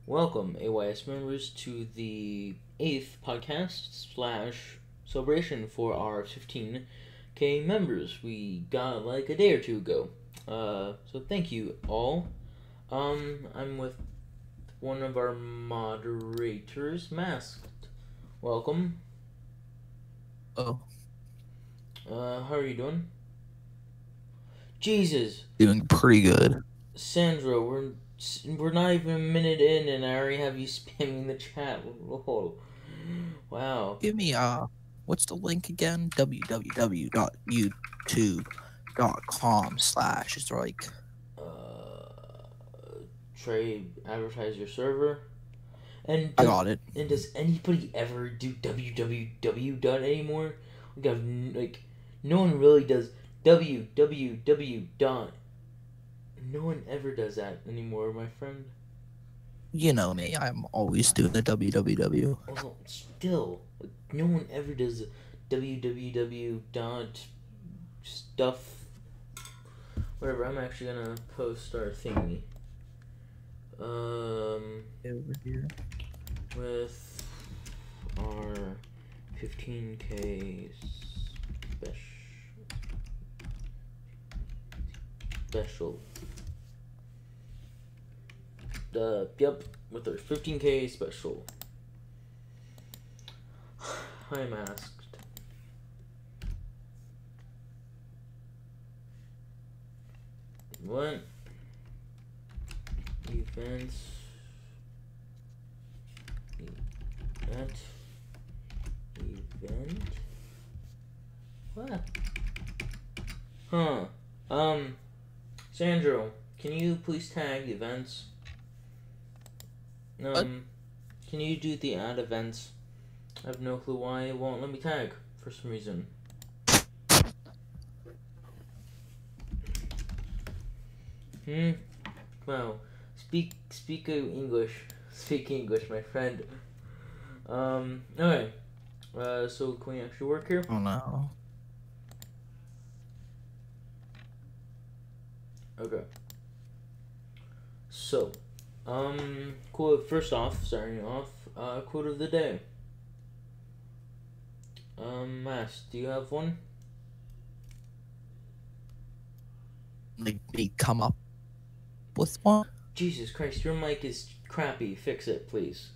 Welcome, AYS members, to the 8th podcast slash celebration for our 15K members. We got like a day or two ago. So thank you all. I'm with one of our moderators, Masked. Welcome. Oh, How are you doing? Jesus, doing pretty good. Sandra, we're not even a minute in, and I already have you spamming the chat. Whoa. Wow. Give me what's the link again? www.youtube.com/ It's like Trade advertise your server. And I got it. and does anybody ever do www dot anymore? We got like no one really does www dot. No one ever does that anymore, my friend. You know me. I'm always doing the www. Well, still, like, no one ever does www dot stuff. Whatever. I'm actually gonna post our thingy. Over here. With our 15K special. Yep, with our 15K special. I'm asked. What? Events. Event? What? Huh. Sandro, can you please tag events? What? Can you do the add events? I have no clue why it won't let me tag for some reason. Wow. Speak English. Speak English, my friend. Okay. So can we actually work here? Oh no. Okay. So, quote first off, starting off, quote of the day. Mass, do you have one? Like me come up with one? Jesus Christ, your mic is crappy. Fix it, please.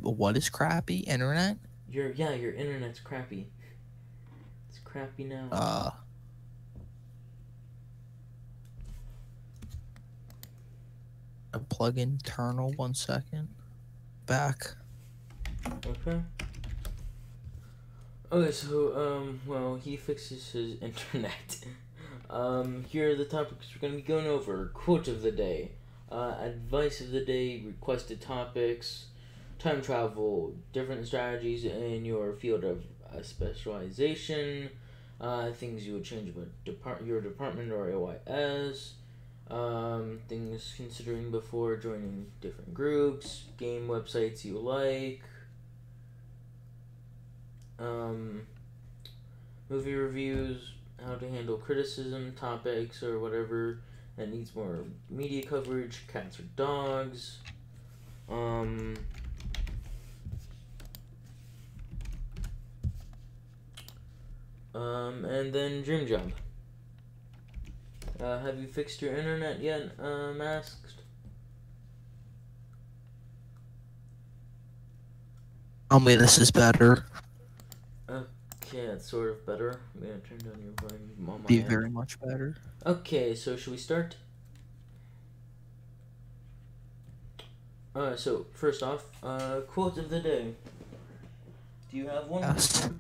What is crappy? Internet? Your internet's crappy. It's crappy now. A plug internal 1 second. Back. Okay. Okay, so, well, he fixes his internet. Here are the topics we're going to be going over. Quote of the day, advice of the day, requested topics, time travel, different strategies in your field of specialization, things you would change about your department or AYS, things considering before joining different groups, game websites you like, movie reviews, how to handle criticism, topics, or whatever that needs more media coverage, cats or dogs, and then dream job. Have you fixed your internet yet, Masked? Tell me this is better. Okay, that's sort of better. I'm gonna turn down your volume on my Be end. very much better. Okay, so should we start? So first off, quote of the day. Do you have one? Yes. Do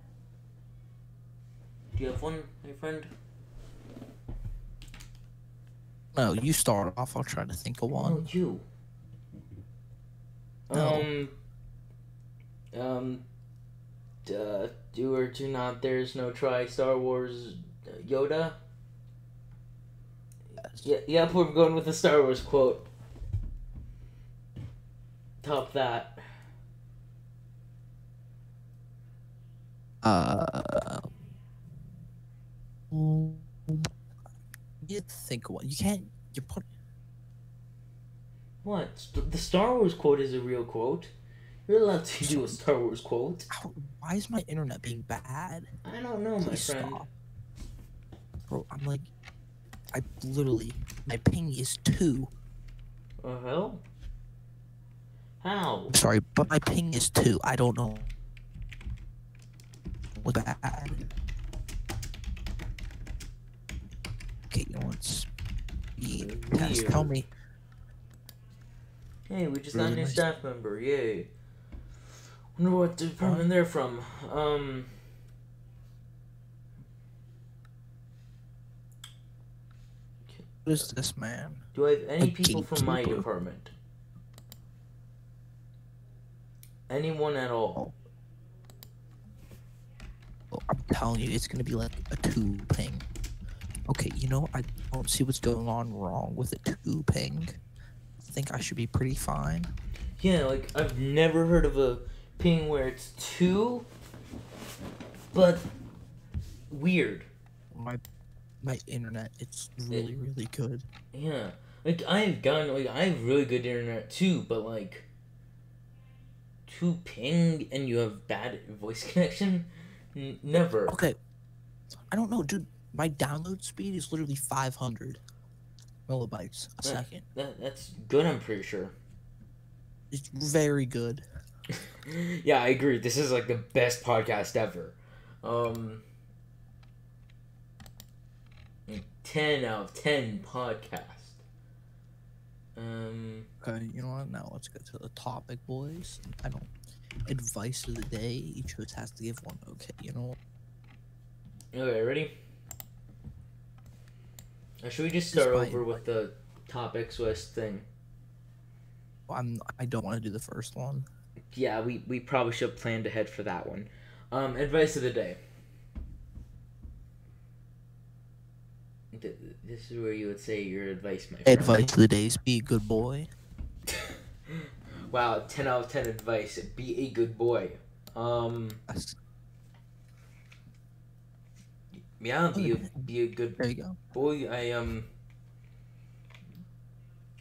you have one, my friend? No, you start off. I'll try to think of one. No, you. No. Do or do not. There's no try. Star Wars. Yoda. Yes. Yep, we're going with the Star Wars quote. Top that. You think of one. You can't. You put. What? The Star Wars quote is a real quote. You're allowed to do a Star Wars quote. Why is my internet being bad? I don't know, my Please friend. stop. Bro, I'm like, my ping is 2. Hell? How? I'm sorry, but my ping is 2. I don't know. What's bad? Okay, you know what's test? Tell me. Hey, we just got a Really new nice. staff member. Yay. Wonder what department they're from. What is this, man? Do I have any A people from my gatekeeper. department? Anyone at all? Oh, I'm telling you, it's gonna be like a 2 ping. Okay, you know, I don't see what's going on wrong with a 2 ping. I think I should be pretty fine. Yeah, like, I've never heard of a ping where it's 2, but weird. My internet, it's really good. Yeah. Like, I have really good internet too, but like, 2 ping and you have bad voice connection? Never. Okay, I don't know, dude. My download speed is literally 500 millibytes a second. That's good, I'm pretty sure. It's very good. Yeah, I agree. This is like the best podcast ever. 10 out of 10 podcast. Okay, you know what? Now let's get to the topic, boys. I don't. Advice of the day. Each host has to give one. Okay, you know. Okay, ready? Should we just start over with the topics list thing? I don't want to do the first one. Yeah, we probably should have planned ahead for that one. Advice of the day. This is where you would say your advice, my friend. Advice of the day is be a good boy. Wow, 10 out of 10 advice. Be a good boy. Yeah, be a good There you go. boy.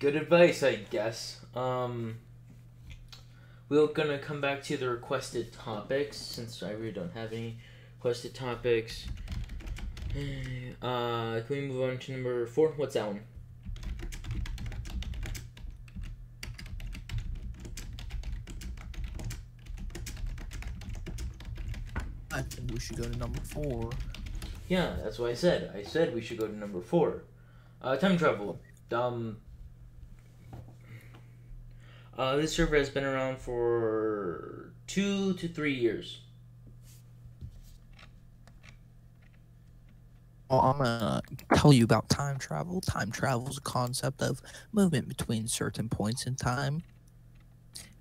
Good advice, I guess. We're gonna come back to the requested topics since I really don't have any requested topics. Can we move on to number 4? What's that one? I think we should go to number 4. Yeah, that's what I said. I said we should go to number 4. Time travel. This server has been around for 2 to 3 years. Well, I'm gonna tell you about time travel. Time travel is a concept of movement between certain points in time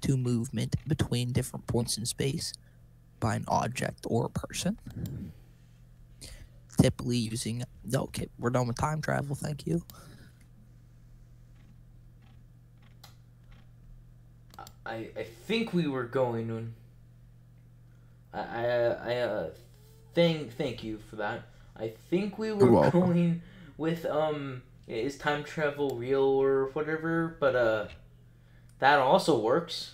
to movement between different points in space by an object or a person. Typically using... Okay, we're done with time travel. Thank you. I think we were going... Thank you for that. I think we were going with, is time travel real or whatever, but, that also works.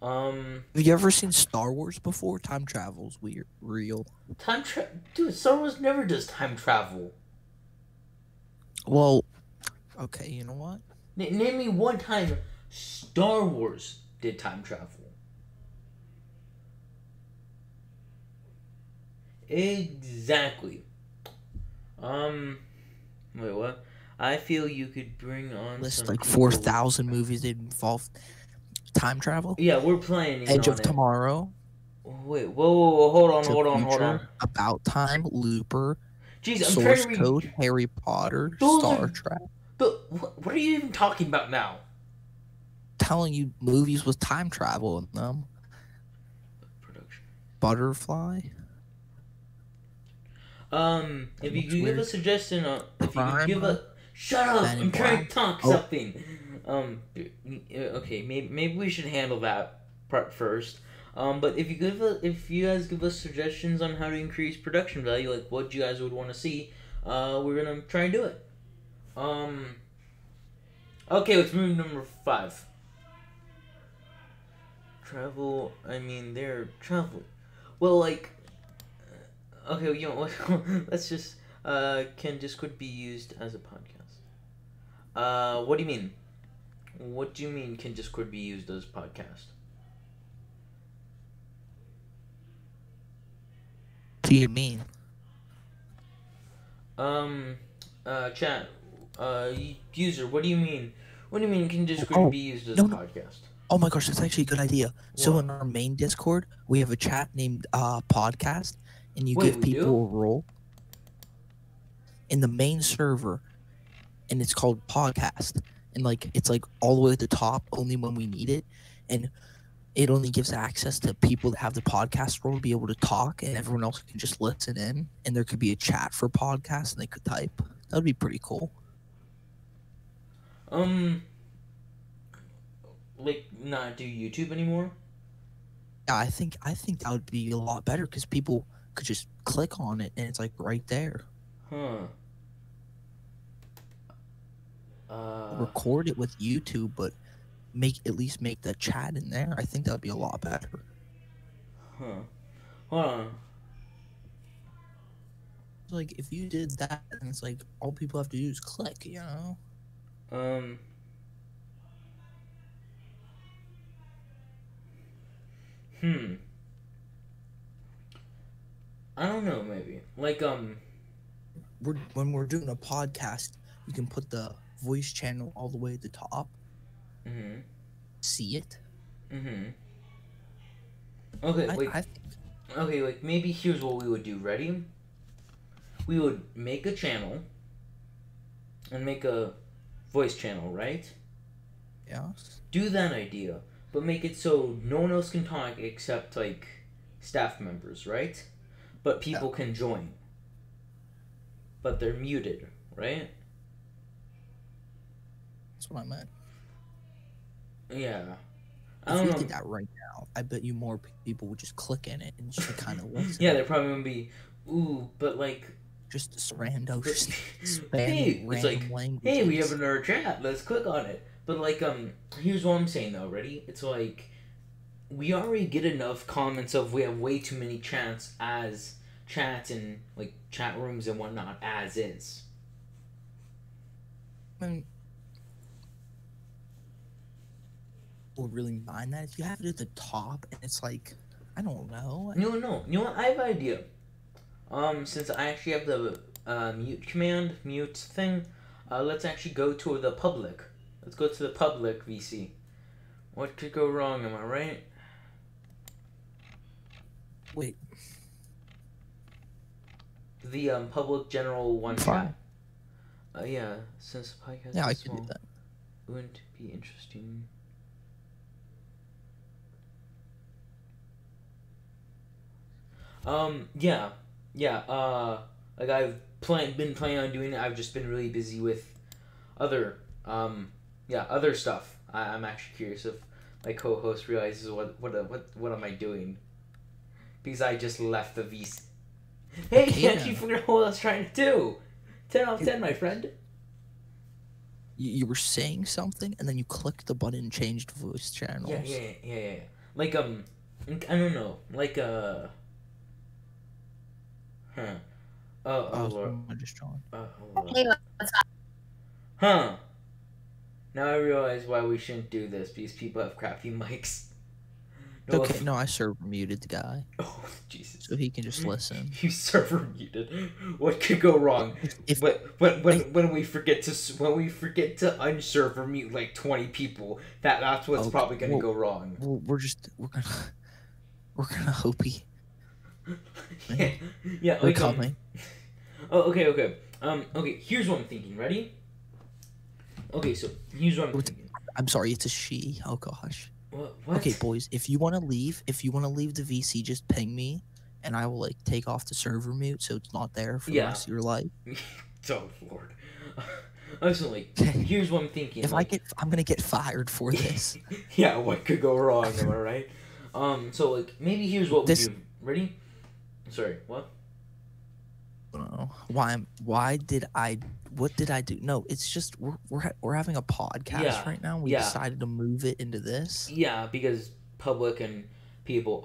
Have you ever seen Star Wars before? Time travel's real. Dude, Star Wars never does time travel. Well, okay, you know what? Name me one time Star Wars did time travel. Exactly. Wait, what? I feel you could bring on List some like people. 4,000 movies that involve time travel. Yeah, we're planning Edge on of it. Tomorrow. Wait, whoa, hold on. About Time, Looper, Jeez, I'm Source trying to Code, Harry Potter, Those Star are- Trek. What are you even talking about now? Telling you movies with time travel in them. Production. Butterfly. If you could give a suggestion on, if you could give a, shut up! Men in I'm trying Black. to talk something. Okay, maybe we should handle that part first. But if you guys give us suggestions on how to increase production value, like what you guys would want to see, we're gonna try and do it. Okay, let's move to number 5. Travel. I mean, they're traveling. Well, like, okay, you know what? Let's just. Can Discord be used as a podcast? What do you mean? What do you mean? Can Discord be used as a podcast? What do you mean? Chat. User. What do you mean? What do you mean? Can Discord Oh, be used as no, a no. podcast? Oh my gosh, that's actually a good idea. So What? in our main Discord, we have a chat named podcast, and you Wait, give we people do? a role in the main server, and it's called podcast. And like it's like all the way at the top, only when we need it, and it only gives access to people that have the podcast role to be able to talk, and everyone else can just listen in. And there could be a chat for podcasts, and they could type. That would be pretty cool. Like not do YouTube anymore? Yeah, I think that would be a lot better because people could just click on it, and it's like right there. Huh. Record it with YouTube, but at least make the chat in there. I think that'd be a lot better. Huh. Hold on. Like if you did that, and it's like all people have to do is click, you know. I don't know, maybe. Like, When we're doing a podcast, you can put the voice channel all the way at the top. See it. Okay, I okay, like, maybe here's what we would do. Ready? We would make a channel and make a voice channel, right? Yes. Do that idea, but make it so no one else can talk except, like, staff members, right? But people can join. But they're muted, right? That's what I meant. Yeah. I If don't we know. did that right now, I bet you more people would just click in it and just kind of listen. Yeah, they're probably gonna be, ooh, but like, just rando, just hey, spamming it's like, random languages. hey, we have another chat. Let's click on it. But like, here's what I'm saying though. Ready? It's like, we already get enough comments of we have way too many chats as chats and like chat rooms and whatnot as is. I mean, would really mind that if you have it at the top and it's like, I don't know. No, you know what? I have an idea. Since I actually have the mute thing, let's actually go to the public. Let's go to the public VC. What could go wrong? Am I right? Wait. The public general one chat. Yeah, since the podcast Yeah, I is could small, do that. it wouldn't be interesting. Like I've been planning on doing it. I've just been really busy with other, other stuff. I'm actually curious if my co-host realizes what am I doing? Because I just left the VC. Hey, can't you figure out what I was trying to do? 10 out of 10, my friend. You were saying something, and then you clicked the button and changed voice channels. Yeah. Like, I don't know. Like, Huh. Oh, Lord. I just joined. Hey, what's up? Huh. Now I realize why we shouldn't do this, because people have crappy mics. Okay, no, I server muted the guy. Oh, Jesus. So he can just listen. You server muted. What could go wrong? When we forget to unserver mute like 20 people, that's what's probably gonna go wrong. We're gonna hope he. Yeah, We're like coming. okay. Okay, here's what I'm thinking. Ready? Okay, so here's what I'm thinking. I'm sorry, it's a she. Oh gosh. What? Okay, boys, if you want to leave the VC, just ping me, and I will like take off the server mute so it's not there for the rest of your life. Oh Lord. Also, like, here's what I'm thinking. If I'm gonna get fired for this. Yeah, what could go wrong? Am I right? So like maybe here's what we do. Ready? Sorry, what? Why did I? What did I do? No, it's just we're having a podcast Yeah, right now. We yeah. decided to move it into this. Yeah, because public and people.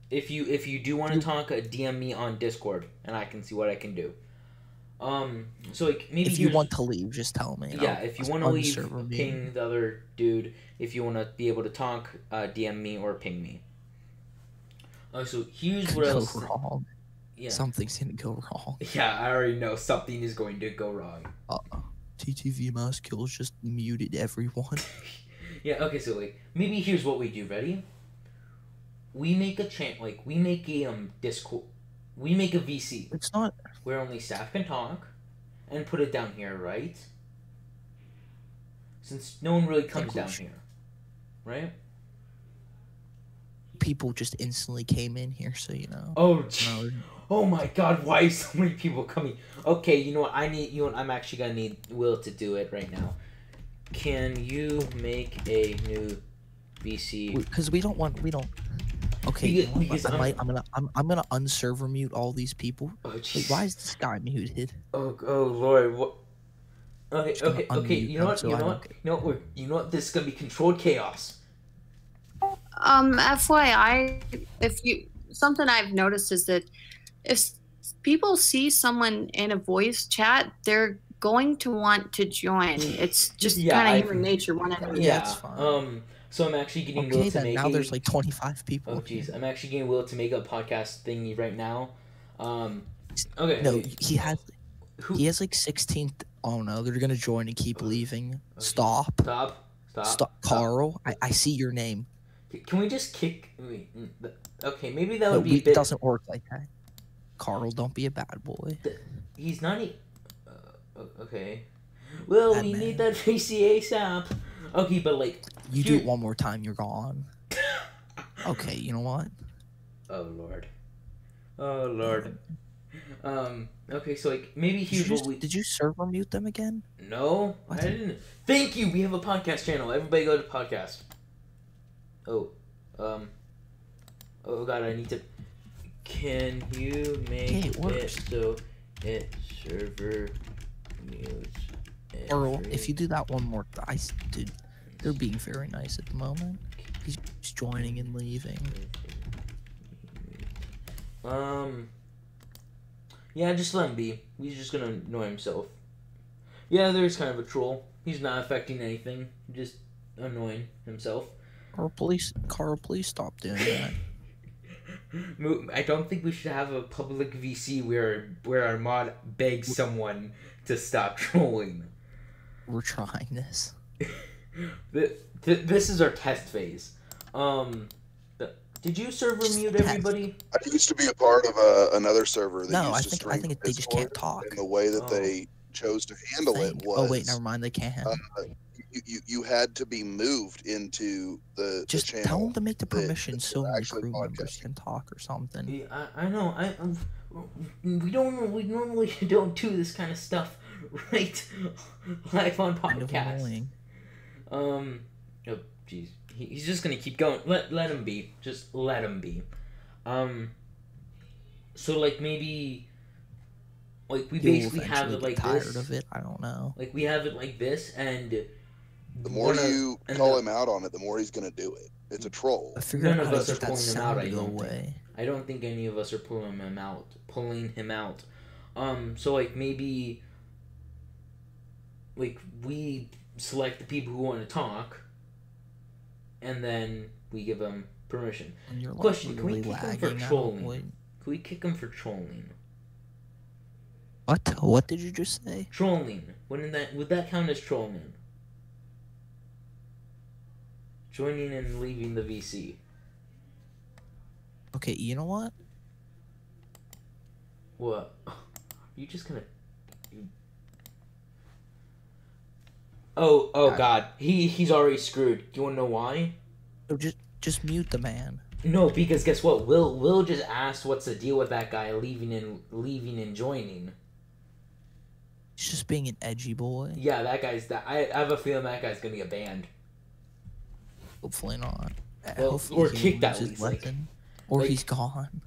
If you do want to talk, DM me on Discord, and I can see what I can do. So like maybe If you here's- want to leave, just tell me. and yeah, I'll if you want to leave, unserver mute. ping the other dude. If you want to be able to talk, DM me or ping me. So here's Could what go else. wrong. Yeah. Something's gonna go wrong. Yeah, I already know something is going to go wrong. TTV Mouse Kills just muted everyone. Yeah. Okay. So like maybe here's what we do. Ready? We make a we make a Discord. We make a VC It's not. where only staff can talk, and put it down here, right? Since no one really comes down here, right? People just instantly came in here, so you know. Oh, No, oh my God! Why is so many people coming? Okay, you know what? I'm actually gonna need Will to do it right now. Can you make a new VC? because we don't. Okay, you know what? Because I'm gonna unserver mute all these people. Oh, Wait, jeez. why is this guy muted? Oh Lord! What? Okay, Just gonna okay. unmute You know them what? so You I know don't- what? You know what? This is gonna be controlled chaos. FYI, if you something I've noticed is that if people see someone in a voice chat, they're going to want to join. It's just Yeah, kind I- of human nature. Yeah, it's fine. So I'm actually getting Will Okay, to then make now a... there's like 25 people. Oh jeez, I'm actually getting Will to make a podcast thingy right now. Okay. No, okay. he has Who? like 16. Oh no, they're gonna join and keep leaving. Okay. Stop. Stop. Carl. I see your name. Can we just kick? Wait, okay, maybe that No, would be a it bit. doesn't work like that. Carl, don't be a bad boy. He's not. Okay. Well, Bad we man. need that VC ASAP. Okay, but like. You do here- it one more time, you're gone. Okay, you know what? Oh Lord. Oh Lord. Okay, so like maybe here's what we. Did you server mute them again? No, What? I didn't. Thank you. We have a podcast channel. Everybody go to podcast. Oh, oh God, I need to. Can you make Okay, it works. so it server mutes? Earl, if you do that one more, dude, they're being very nice at the moment. He's joining and leaving. Yeah, just let him be. He's just gonna annoy himself. Yeah, there's kind of a troll. He's not affecting anything. Just annoying himself. Carl, please stop doing that. I don't think we should have a public VC where our mod begs someone to stop trolling. We're trying this. This is our test phase. Did you server Just mute test. everybody? I used to be a part of another server that No, used I to think stream they just Discord, can't talk. and the way that Oh. they chose to handle it was Oh wait, never mind. They can. you had to be moved into the Just channel. tell them to make the that- permission that so they're your actually crew members podcasting. can talk or something. Yeah, I know. We normally don't do this kind of stuff, right? Live on Kind of podcast. annoying. Oh, jeez. He's just gonna keep going. Let him be. Just let him be. So like maybe, like we You'll basically have eventually it get like tired this. of it. I don't know. Like we have it like this, and The more you call him out on it, the more he's going to do it. It's a troll. I figured None out of how to us are get that pulling him out, sound I to go don't think. away. I don't think any of us are pulling him out. So like maybe, like we select the people who want to talk, and then we give them permission. And you're like Question, can we really kick him for lagging out. trolling? Wait, Can we kick him for trolling? what? What did you just say? Trolling. Would that count as trolling? Joining and leaving the VC. Okay, you know what? What? You just gonna? Oh God! He's already screwed. Do you wanna know why? So just mute the man. No, because guess what? Will just asked what's the deal with that guy leaving and joining. He's just being an edgy boy. Yeah, that guy's that. I have a feeling that guy's gonna get banned. Hopefully not. Well, Hopefully or he kicked at loses least, like- lesson. Or like- he's gone.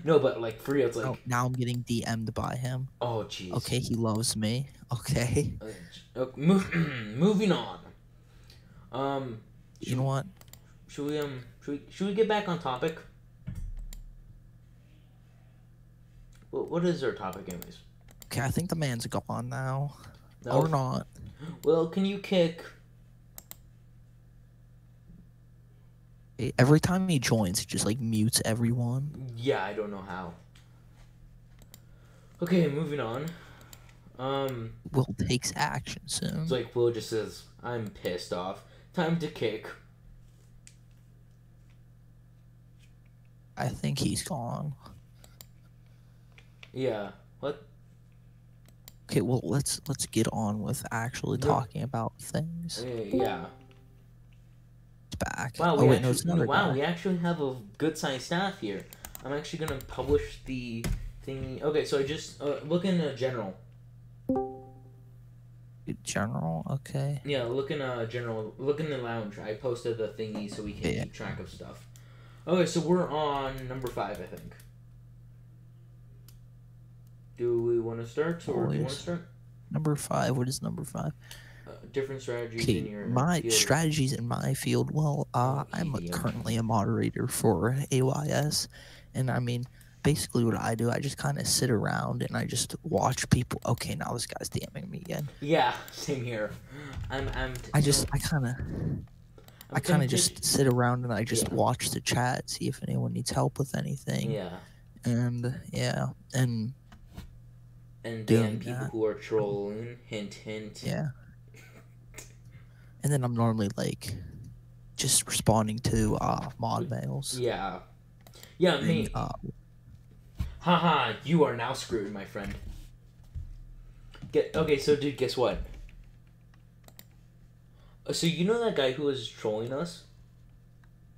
No, but like for real, it's like Oh, now I'm getting DM'd by him. oh jeez. Okay, he loves me. Okay. Moving on. You know what? Should we get back on topic? What is our topic, anyways? Okay, I think the man's gone now. No. Or not. Well, can you kick? Every time he joins, he just like mutes everyone. Yeah, I don't know how. Okay, moving on. Will takes action soon. It's like Will just says, "I'm pissed off. Time to kick." I think he's gone. Yeah. What? Okay, well let's get on with actually Yeah. talking about things. Yeah. It's back. Wow. Oh wait, no, it's another guy. We actually have a good sized staff here. I'm actually gonna publish the thing. Okay, so I just look in general. General, okay. Yeah, look in general. Look in the lounge. I posted the thingy so we can keep track of stuff. Okay, so we're on number 5, I think. Do we want to start, or do you want to start? Number 5. What is number 5? Different strategies Okay, in your my field. strategies in my field. Well, I'm currently a moderator for AYS, and I mean, basically what I do, I just kind of sit around and I just watch people. Okay, now this guy's DMing me again. Yeah, same here. I kind of just sit around and I just watch the chat, see if anyone needs help with anything. Yeah. And then people who are trolling, hint, hint. Yeah. And then I'm normally like just responding to mod mails. Yeah. Yeah, me. Haha, you are now screwed, my friend. Okay, so dude, guess what? So you know that guy who was trolling us?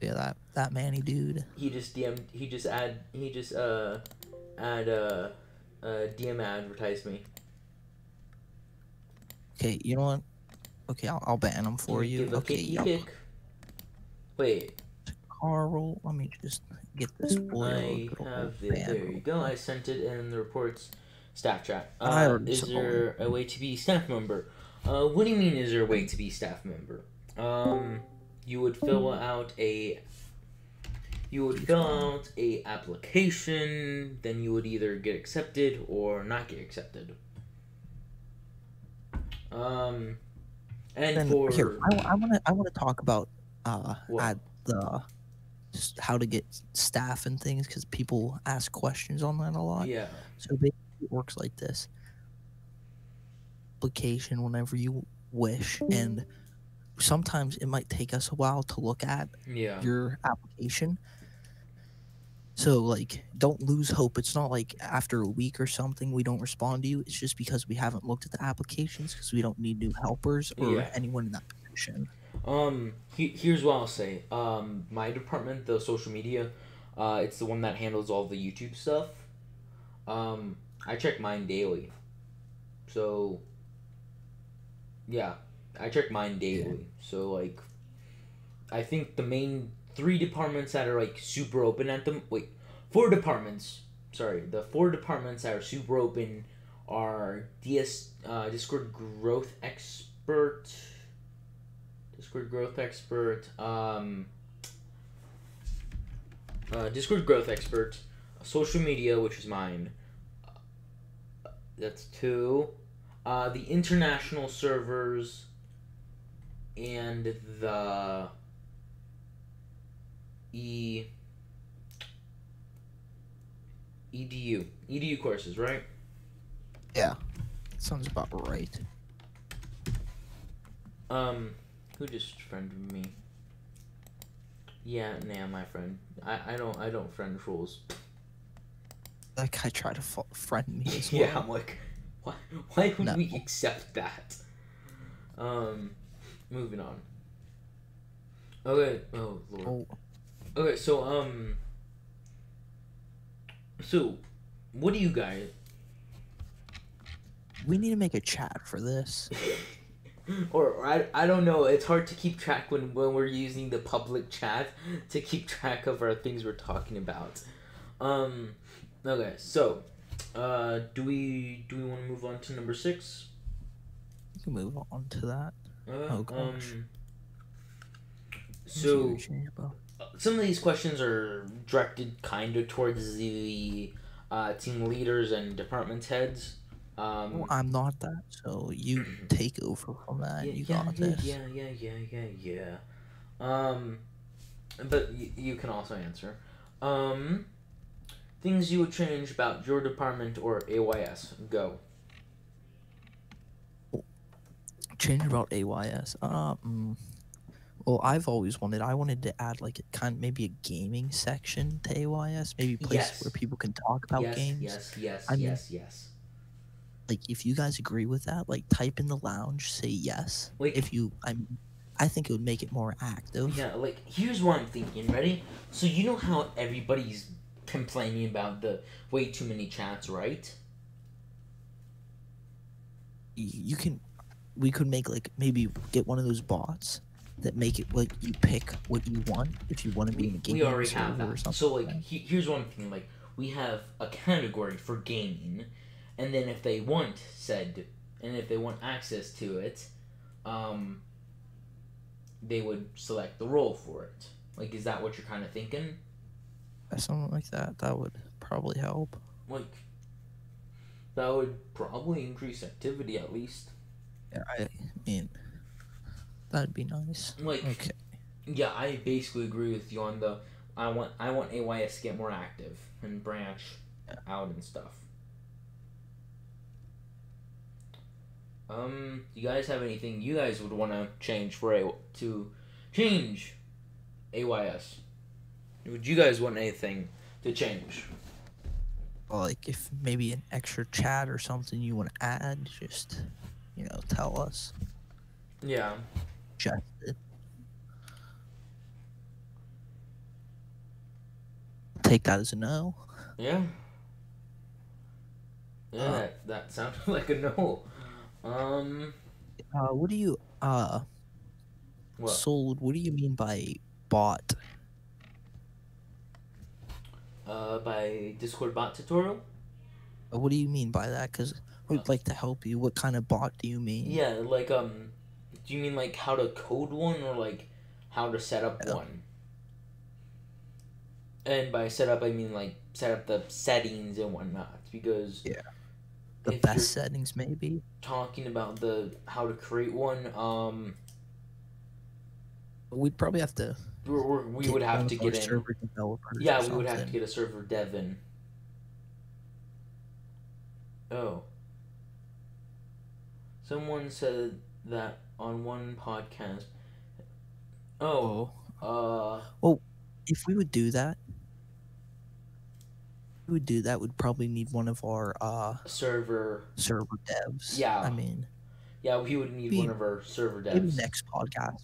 Yeah, that Manny dude. He just DM advertised me. Okay, you know what? Okay, I'll ban him for you. Okay, kick. Wait. Carl, let me just get this for you. There you go. I sent it in the reports staff chat. Is saw there a way to be staff member? What do you mean is there a way to be staff member? You would fill out a application, then you would either get accepted or not get accepted. And then, for here, I want to talk about just how to get staff and things, because people ask questions on that a lot. Yeah. So basically it works like this. Application whenever you wish, and sometimes it might take us a while to look at your application. So like, don't lose hope. It's not like after a week or something we don't respond to you. It's just because we haven't looked at the applications, because we don't need new helpers or anyone in that position. Here's what I'll say. My department, the social media, it's the one that handles all the YouTube stuff. I check mine daily. So, yeah, I check mine daily. So, like, I think the main 3 departments that are, like, super open at them... Wait, 4 departments. Sorry, the 4 departments that are super open are Discord Growth Expert... Discord Growth Expert, social media, which is mine. That's 2. The international servers, and the EDU courses, right? Yeah, sounds about right. Who just friended me? Yeah, nah, my friend. I don't friend trolls. That guy tried to friend me as well. Yeah, I'm like, why would we accept that? Moving on. Okay. Oh lord. Okay, so what do you guys? We need to make a chat for this. Or I don't know. It's hard to keep track when we're using the public chat to keep track of our things we're talking about. Okay, so, do we want to move on to number 6? You can move on to that. Oh gosh. So Change about. some of these questions are directed kind of towards the team leaders and department heads. Well, I'm not that, so you take over from that. Yeah, You yeah, got yeah, this. yeah. Um, but you can also answer. Um, things you would change about your department or AYS. Go. Change about AYS. Well, I wanted to add like maybe a gaming section to AYS, maybe a place Yes. where people can talk about games. I mean, Yes. like if you guys agree with that, like type in the lounge, say yes. Like, If you, I think it would make it more active. yeah, like, here's what I'm thinking. Ready? So you know how everybody's complaining about the way too many chats, right? You can, we could make like maybe get one of those bots that make it like you pick what you want if you want to be in a We gaming already have server or that. something. So, like, here's what I'm thinking. Like, we have a category for gaming, and then if they want access to it, they would select the role for it. Like, is that what you're kind of thinking? Something like that. That would probably help. Like, that would probably increase activity at least. Yeah, I mean, that'd be nice. Like, Okay. yeah, I basically agree with you on the. I want AYS to get more active and branch out and stuff. You guys have anything you guys would want to change to change AYS? Would you guys want anything to change? Like if maybe an extra chat or something you want to add, just tell us. Yeah. Just it. Take that as a no. Yeah. Yeah, that sounded like a no. What do you What? Sold? What do you mean by bot? By Discord bot tutorial? What do you mean by that? Because we'd like to help you. What kind of bot do you mean? Yeah, like, do you mean like how to code one or like how to set up one? And by set up, I mean like set up the settings and whatnot, because the best settings maybe. Talking about how to create one, we'd probably have to. We would have to get in. Server developers. Yeah, we would have to get a server dev in. Oh. Someone said that on one podcast. Oh. Well, if we would do that, we'd probably need one of our server devs. Yeah. I mean. Yeah, we would need one of our server devs. Maybe next podcast.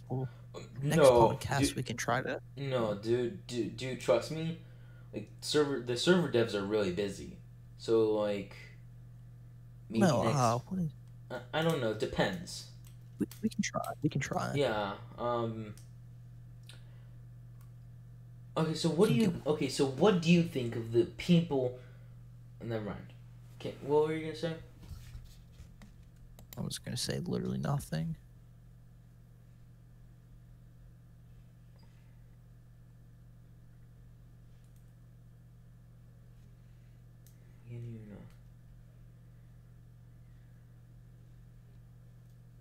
Podcast we can try to. No, dude, trust me. Like the server devs are really busy, so like. Maybe I don't know. Depends. We can try. We can try. Yeah. Okay. So what do you think of the people? Never mind. Okay. What were you gonna say? I was gonna say literally nothing.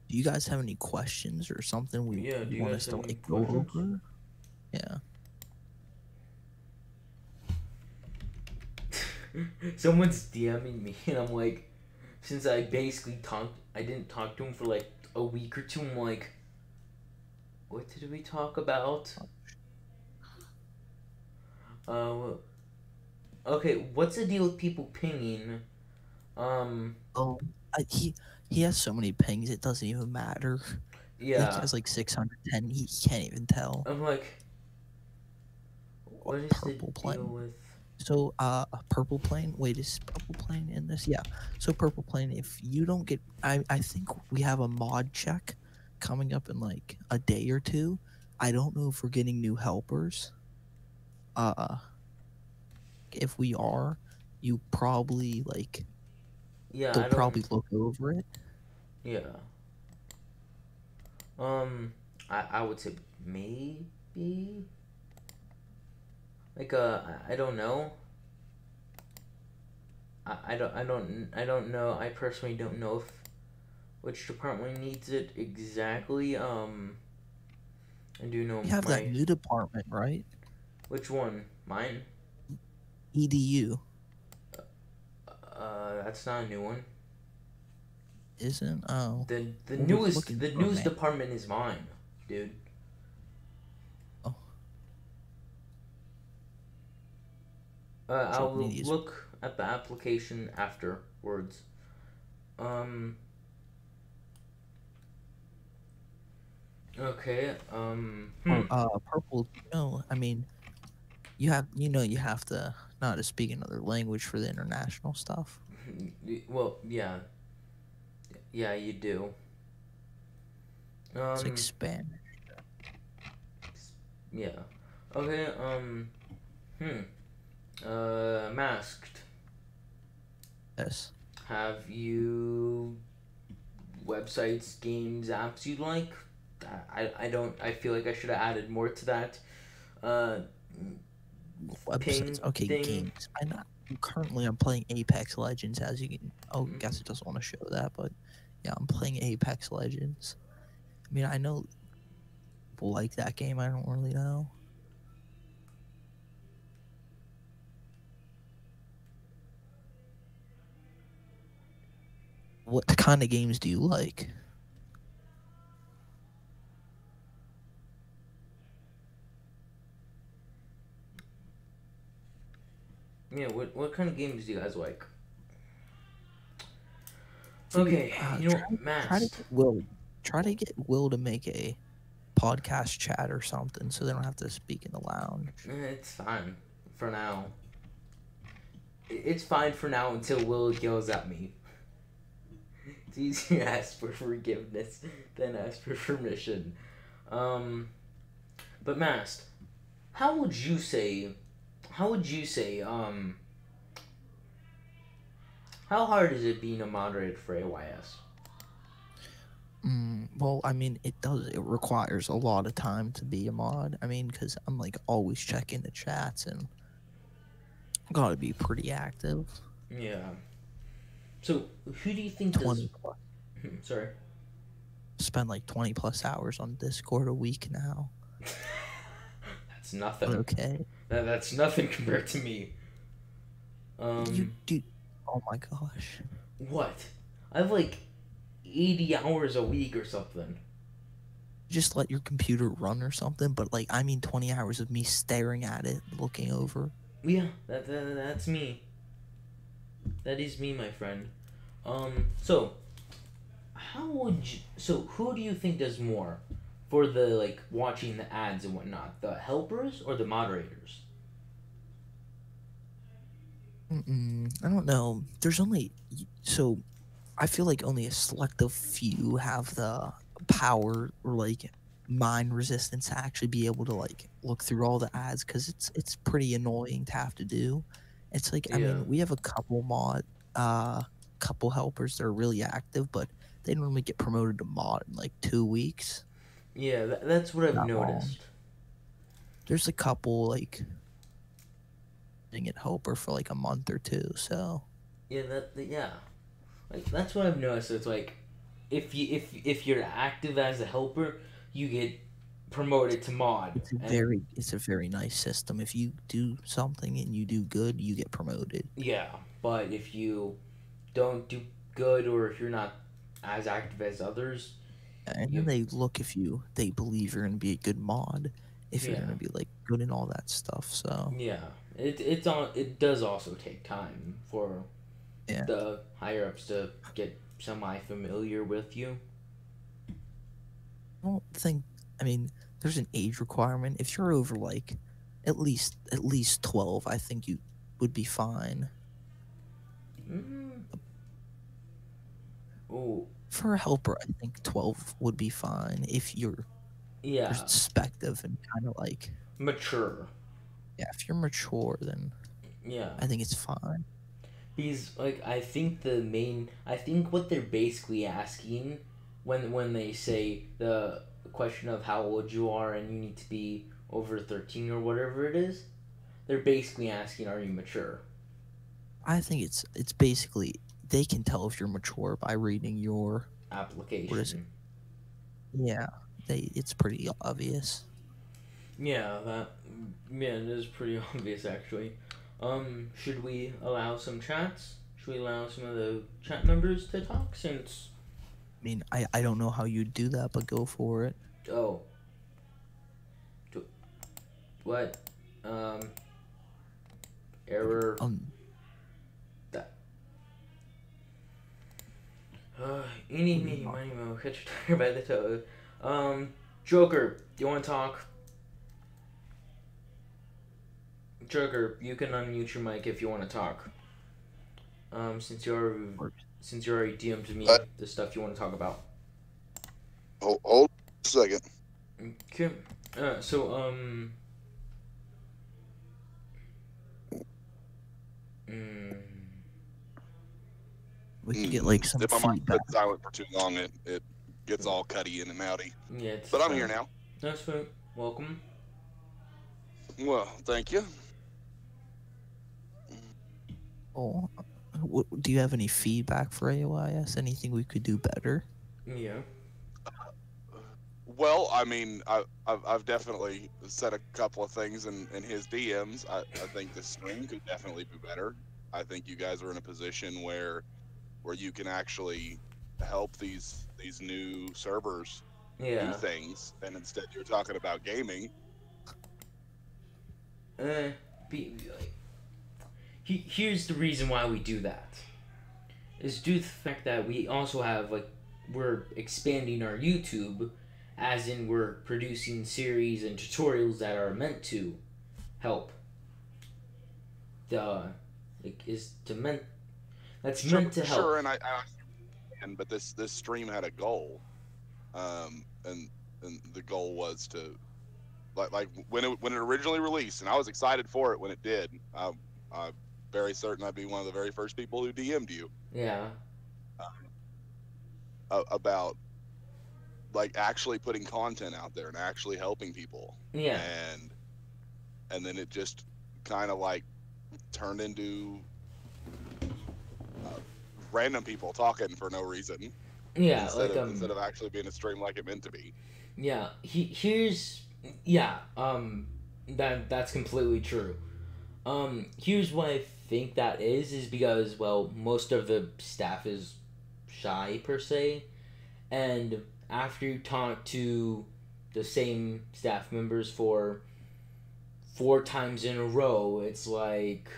Do you guys have any questions or something we want us to like go over? Yeah. Someone's DMing me and I'm like, since I didn't talk to him for like a week or two, I'm like, what did we talk about? Okay, what's the deal with people pinging? He has so many pings, it doesn't even matter. Yeah. He has like 610, he can't even tell. I'm like, what is Purple the plane. deal with... So, Purple Plane, wait, is Purple Plane in this? Yeah. So, Purple Plane, if you don't get, I think we have a mod check coming up in like a day or two. I don't know if we're getting new helpers. If we are, you probably like Yeah, they'll I probably don't. look over it. Yeah. Um, I would say maybe like I don't know. I don't know. I personally don't know if which department needs it exactly. I do know We have that my new department, right? which one? Mine? EDU That's not a new one. isn't. Oh, The what are you newest looking the for, newest man? department is mine, dude. Oh, I social will media's look at the application afterwards. Um. Okay. purple. No, I mean you have to not to speak another language for the international stuff. Well, yeah, yeah, you do. It's like Um. Spanish. Yeah. Okay. Hmm. Masked. Yes. Have you websites, games, apps you like? I don't. I feel like I should have added more to that. Uh, ping Websites. Okay, thing. games. Currently I'm playing Apex Legends. As you can, oh, guess it doesn't want to show that, but yeah, I'm playing Apex Legends. I mean, I know people like that game. I don't really know. What kind of games do you like? Yeah. What kind of games do you guys like? Dude, Okay. You know, try to Masked. get Will. Try to get Will to make a podcast chat or something, so they don't have to speak in the lounge. It's fine for now. It's fine for now until Will yells at me. It's easier to ask for forgiveness than ask for permission. Um, but Mast, how would you say? How would you say? How hard is it being a moderator for AYS? Well, I mean, it does. It requires a lot of time to be a mod. I mean, because I'm like always checking the chats and gotta be pretty active. Yeah. So who do you think does? 20 plus. Sorry. Spend like 20 plus hours on Discord a week now. That's nothing. But okay. That's nothing compared to me. You do. Oh my gosh. What? I have like 80 hours a week or something. Just let your computer run or something, but like, I mean 20 hours of me staring at it, looking over. Yeah, that's me. That is me, my friend. So how would you? So who do you think does more for the like watching the ads and whatnot? The helpers or the moderators? I don't know. There's only so I feel like only a selective few have the power or like mind resistance to actually be able to like look through all the ads because it's pretty annoying to have to do. It's like I Yeah. mean we have a couple helpers that are really active, but they normally get promoted to mod in like 2 weeks. Yeah, that's what I've Not long. noticed. There's a couple like at helper for like a month or two, so Yeah, yeah, like that's what I've noticed. It's like if you're active as a helper, you get promoted to mod. It's a very nice system. If you do something and you do good, you get promoted. Yeah, but if you don't do good or if you're not as active as others, And then they look if they believe you're gonna be a good mod, if you're gonna be like good in all that stuff. So yeah, it does also take time for the higher ups to get semi familiar with you. I don't think. I mean, there's an age requirement. If you're over like at least 12, I think you would be fine. Oh, for a helper, I think 12 would be fine if you're perspective and kind of like mature. Yeah, if you're mature, then Yeah. I think it's fine. Because like I think what they're basically asking when they say the question of how old you are and you need to be over 13 or whatever it is, they're basically asking, are you mature? I think it's basically they can tell if you're mature by reading your Application. What is it? Yeah, it's pretty obvious. Yeah, it is pretty obvious actually. Should we allow some chats? Should we allow some of the chat members to talk since I mean, I don't know how you do that, but go for it. oh what error that Eeny, meeny, miny, mo, catch a tiger by the toe. Joker, do you want to talk? Joker, you can unmute your mic if you want to talk. Since you already DM'd me the stuff you want to talk about. Hold a second. Okay. We could get like some if I'm feedback. silent for too long, it gets all cutty and outy. Yeah, but I'm here now. That's fine. Welcome. Well, thank you. Oh, do you have any feedback for AOIS? Anything we could do better? Yeah. Well, I mean, I've definitely said a couple of things in his DMs. I think the stream could definitely be better. I think you guys are in a position where you can actually help these new servers do things, and instead you're talking about gaming. Here's the reason why we do that. Is due to the fact that we also have we're expanding our YouTube, as in we're producing series and tutorials that are meant to help. Meant to help. Sure, and but this stream had a goal, and the goal was to like when it originally released, and I was excited for it when it did. I'm very certain I'd be one of the very first people who DM'd you. Yeah. About like actually putting content out there and actually helping people. Yeah. And then it just kind of like turned into random people talking for no reason. Yeah, instead of actually being a stream like it meant to be. Yeah, that's completely true. Here's why I think that is because, well, most of the staff is shy per se, and after you talk to the same staff members for 4 times in a row, it's like,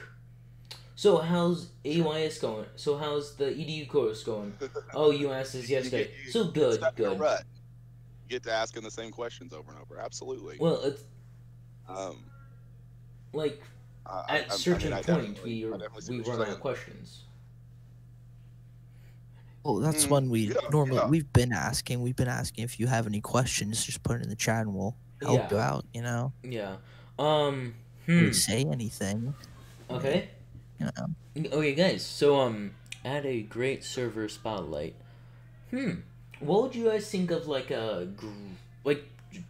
so how's AYS going? So how's the EDU course going? Oh, you asked this yesterday. So good. You get to asking the same questions over and over. Absolutely. Well, it's at a certain point we run out of questions. Well, that's when we've been asking if you have any questions, just put it in the chat and we'll help you out. You know. Yeah. Say anything. Okay. You know. Okay, guys. So add a great server spotlight. What would you guys think of like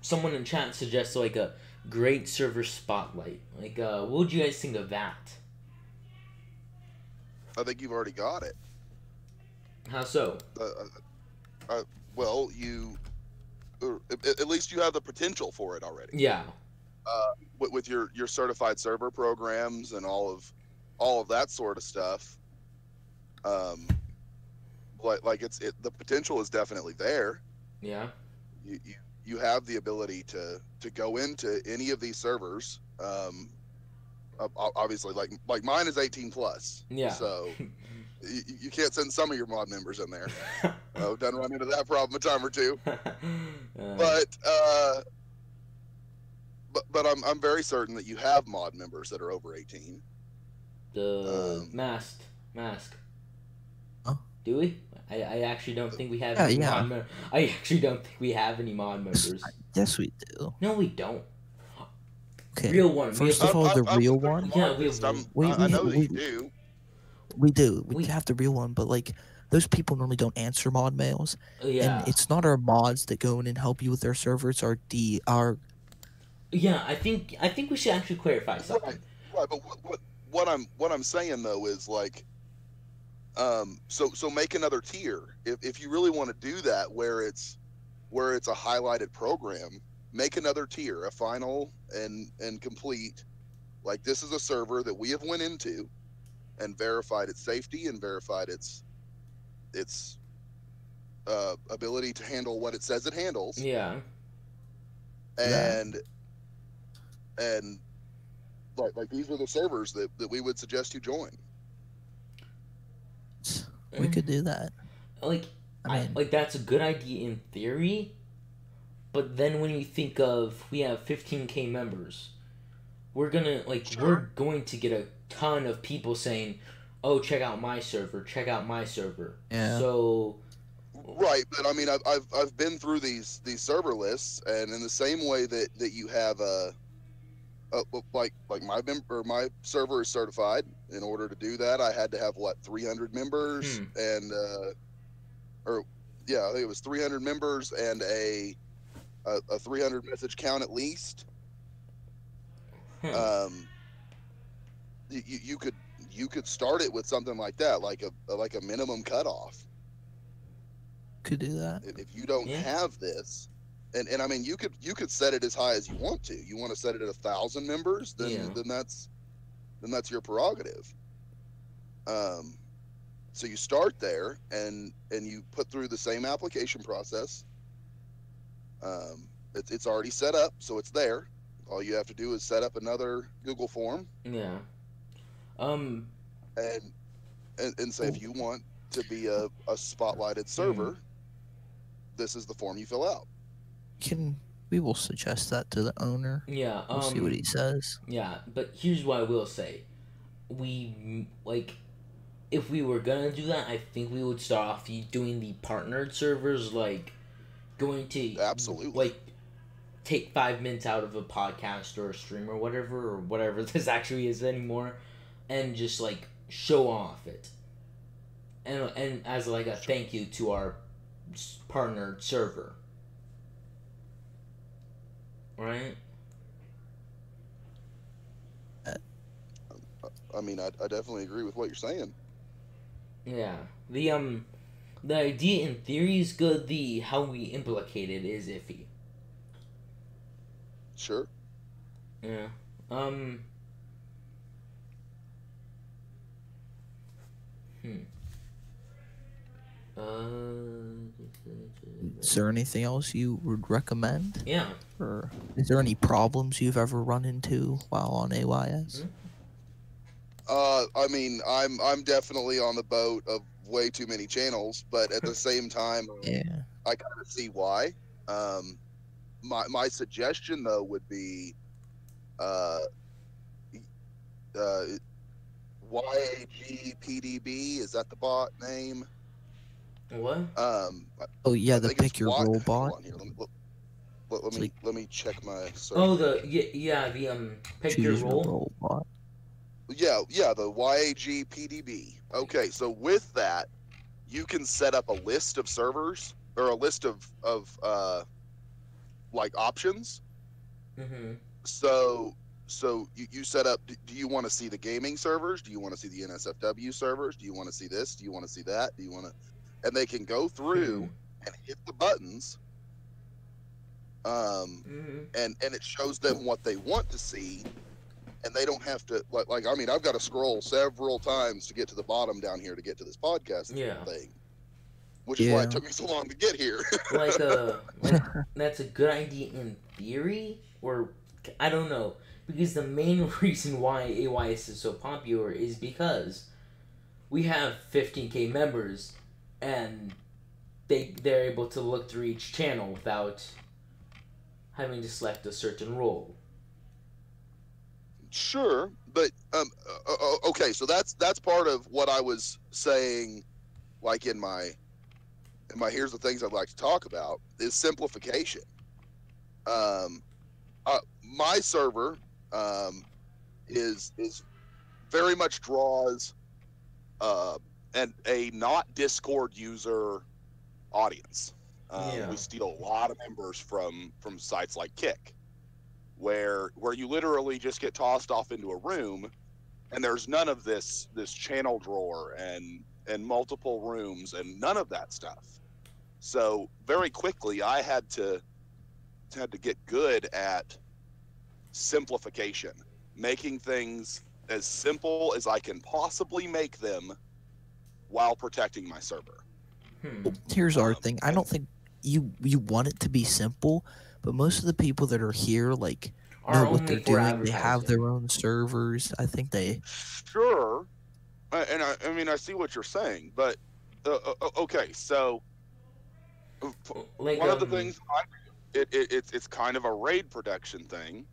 someone in chat suggests like a great server spotlight? Like what would you guys think of that? I think you've already got it. How so? Well, at least you have the potential for it already. Yeah. With your certified server programs and all of that sort of stuff. The potential is definitely there. Yeah. You have the ability to go into any of these servers. Obviously, like mine is 18 plus. Yeah. So you can't send some of your mod members in there. I've done run into that problem a time or two. But I'm very certain that you have mod members that are over 18. The mask. Huh? Do we? I actually don't think we have any mod I actually don't think we have any mod members. Yes, we do. No, we don't. Okay. Real one. First of all, the real one. Yeah, we have I know that you do. We do. We We- have the real one, but like those people normally don't answer mod mails, Yeah. and it's not our mods that go in and help you with their servers. Our Yeah, I think we should actually clarify something. Right, but what I'm saying though is like, so make another tier if you really want to do that, where it's a highlighted program. Make another tier, a final and complete. Like, this is a server that we have went into and verified its safety and verified its ability to handle what it says it handles. Yeah. And like these are the servers that we would suggest you join. we could do that. Like, I mean, like that's a good idea in theory, but then when you think of we have 15K members, we're going to get a ton of people saying, "Oh, check out my server, check out my server." Yeah. So. Right, but I mean, I've been through these server lists, and in the same way that you have like my server is certified. In order to do that, I had to have 300 members and I think it was 300 members and a 300 message count at least. You could start it with something like that, like a minimum cutoff. Could do that. If you don't have this, and I mean, you could set it as high as you want to. You want to set it at 1,000 members, then that's your prerogative. So you start there, and you put through the same application process. It's already set up, so it's there. All you have to do is set up another Google form. Yeah. And say if you want to be a spotlighted server, this is the form you fill out. We will suggest that to the owner. Yeah. We'll see what he says. Yeah, but here's what I will say: if we were gonna do that, I think we would start off doing the partnered servers, like going to absolutely take 5 minutes out of a podcast or a stream or whatever this actually is anymore, and just show off it, and as a thank you to our partnered server, right? I mean, I definitely agree with what you're saying. Yeah, the idea in theory is good. The how we implicate it is iffy. Sure. Yeah. Is there anything else you would recommend? Yeah. Or is there any problems you've ever run into while on AYS? I mean, I'm definitely on the boat of way too many channels, but at the same time, I kind of see why. My suggestion though would be, YAGPDB. Is that the bot name? What? Oh yeah, the pick your role bot. Hold on here. Let me check my server. Oh, the pick your role bot. Yeah, the YAGPDB. Okay, so with that, you can set up a list of servers or a list of options. Mm-hmm. So you set up. Do you want to see the gaming servers? Do you want to see the NSFW servers? Do you want to see this? Do you want to see that? Do you want to? And they can go through and hit the buttons. And it shows them what they want to see, and they don't have to I mean, I've got to scroll several times to get to the bottom down here to get to this podcast thing, which is why it took me so long to get here. That's a good idea in theory, or I don't know, because the main reason why AYS is so popular is because we have 15K members, and they're able to look through each channel without having to select a certain role. Sure, but okay, so that's part of what I was saying, in my here's the things I'd like to talk about is simplification. My server, is very much draws and a not Discord user audience. Yeah. We steal a lot of members from sites like Kick, where you literally just get tossed off into a room, and there's none of this channel drawer and multiple rooms and none of that stuff. So very quickly, I had to get good at simplification, making things as simple as I can possibly make them while protecting my server. Here's our thing. I don't think you want it to be simple, but most of the people that are here like know what they're doing. They have their own servers. I think they sure, and I mean I see what you're saying, but okay, so like, one of the things it's kind of a raid protection thing.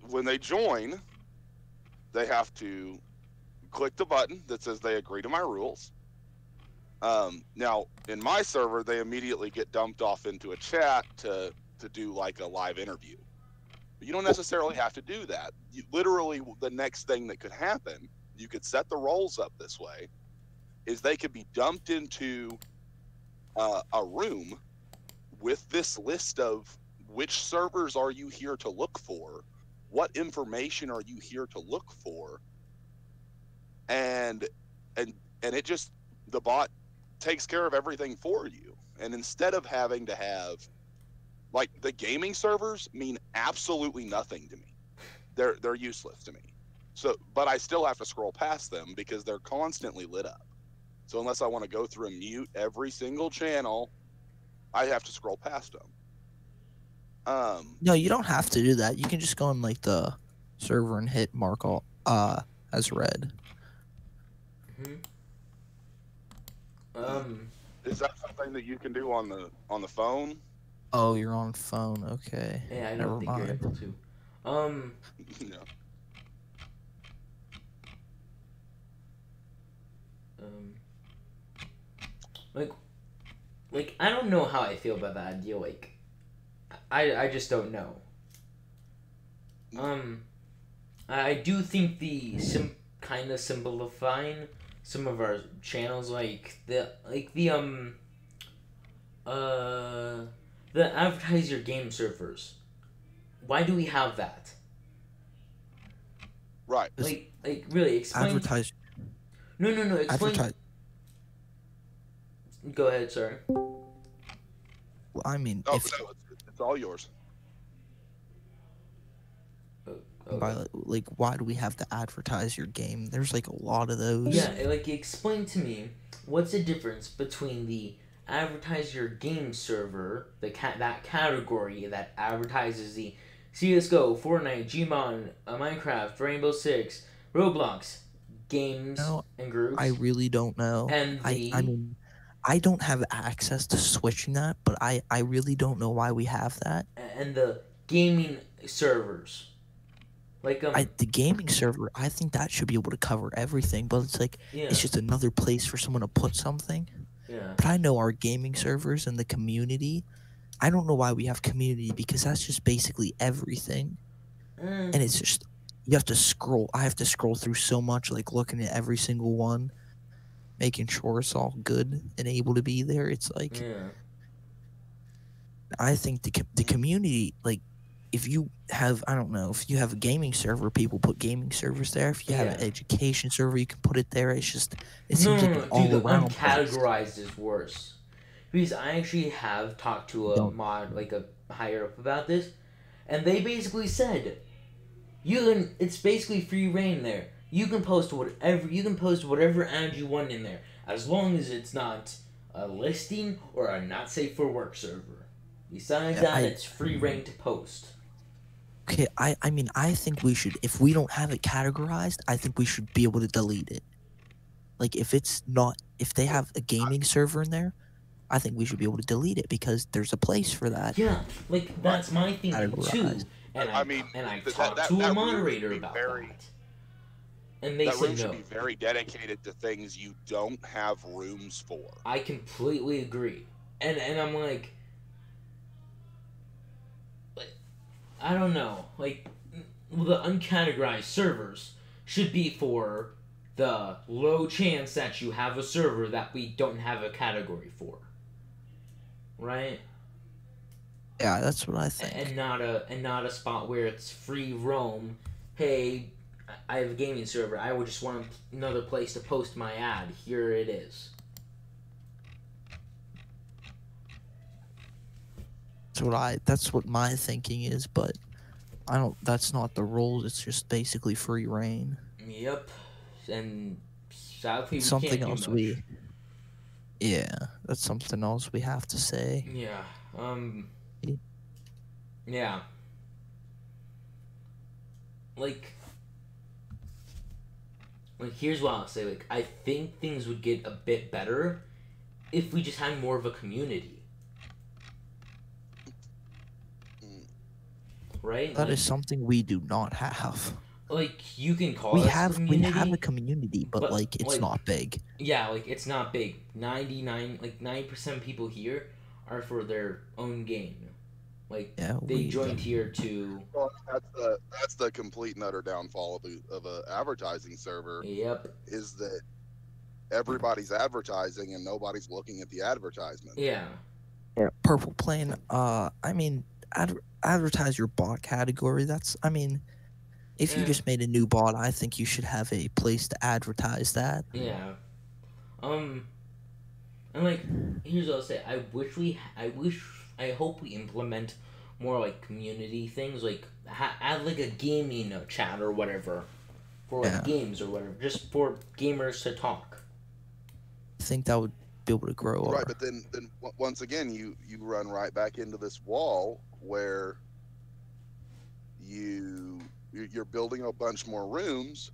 When they join, they have to click the button that says they agree to my rules. Now, in my server, they immediately get dumped off into a chat to do like a live interview. But you don't necessarily have to do that. Literally, the next thing that could happen, you could set the roles up this way, is they could be dumped into a room with this list of which servers are you here to look for, what information are you here to look for, and it just, the bot takes care of everything for you. And instead of having to have, like, the gaming servers mean absolutely nothing to me. They're useless to me. So, but I still have to scroll past them because they're constantly lit up. So unless I want to go through and mute every single channel, I have to scroll past them. No, you don't have to do that. You can just go on like the server and hit mark all as read. Is that something that you can do on the phone? Oh, you're on phone. Okay. Yeah, I Never don't think mind. you're able to. No. Like I don't know how I feel about that idea. Like, I just don't know. I do think the kind of simplifying some of our channels, like the advertise your game servers. Why do we have that? Right. Like really explain. Advertise. No. Explain. Advertise. Go ahead, sorry. Well, I mean, Oh, if no, it's all yours. by, like, why do we have to advertise your game? There's like a lot of those. Yeah, like explain to me what's the difference between the advertise your game server, that category that advertises the CS:GO, Fortnite, Gmon, Minecraft, Rainbow Six, Roblox games and groups. I really don't know. And I mean, I don't have access to switching that, but I really don't know why we have that. And the gaming servers. Like the gaming server, I think that should be able to cover everything, but it's like it's just another place for someone to put something. Yeah. But I know our gaming servers and the community. I don't know why we have community, because that's just basically everything. And it's just, you have to scroll. I have to scroll through so much, like looking at every single one, making sure it's all good and able to be there. It's like, I think the community, like, if you have, I don't know, if you have a gaming server, people put gaming servers there. If you have an education server, you can put it there. It's just, it seems like an all-around uncategorized is worse. Because I actually have talked to a mod, like a higher up about this, and they basically said, it's basically free reign there. You can post whatever ad you want in there, as long as it's not a listing or a not safe for work server. Besides that, it's free reign to post. Okay, I mean, I think we should, if we don't have it categorized, I think we should be able to delete it. Like, if they have a gaming server in there, I think we should be able to delete it, because there's a place for that. Yeah, like, that's my thinking too. And I talked to a moderator about that. And they said no. That room should be very dedicated to things you don't have rooms for. I completely agree. And I'm like, I don't know. Like, the uncategorized servers should be for the low chance that you have a server that we don't have a category for. Right? Yeah, that's what I think. And not a spot where it's free roam. Hey, I have a gaming server. I would just want another place to post my ad. Here it is. That's what my thinking is, but I don't. That's not the rules. It's just basically free reign. Yep. And sadly, we Something can't do else much. Yeah, that's something else we have to say. Yeah. Yeah. Like, here's what I'll say. Like, I think things would get a bit better if we just had more of a community. Right? That is something we do not have. Like, you can call We us have community. a community, but like it's not big. Yeah, like it's not big. 90% of people here are for their own game. Like they joined here to. Well, that's the complete and utter downfall of a advertising server. Yep. Is that everybody's advertising and nobody's looking at the advertisement. Yeah. Purple Plane. I mean, advertise your bot category. If you just made a new bot, I think you should have a place to advertise that. Yeah. And like, here's what I'll say. I hope we implement more like community things, like add like a gaming chat or whatever, for like games or whatever, just for gamers to talk. I think that would be able to grow. Right, but then once again, you run right back into this wall where you're building a bunch more rooms,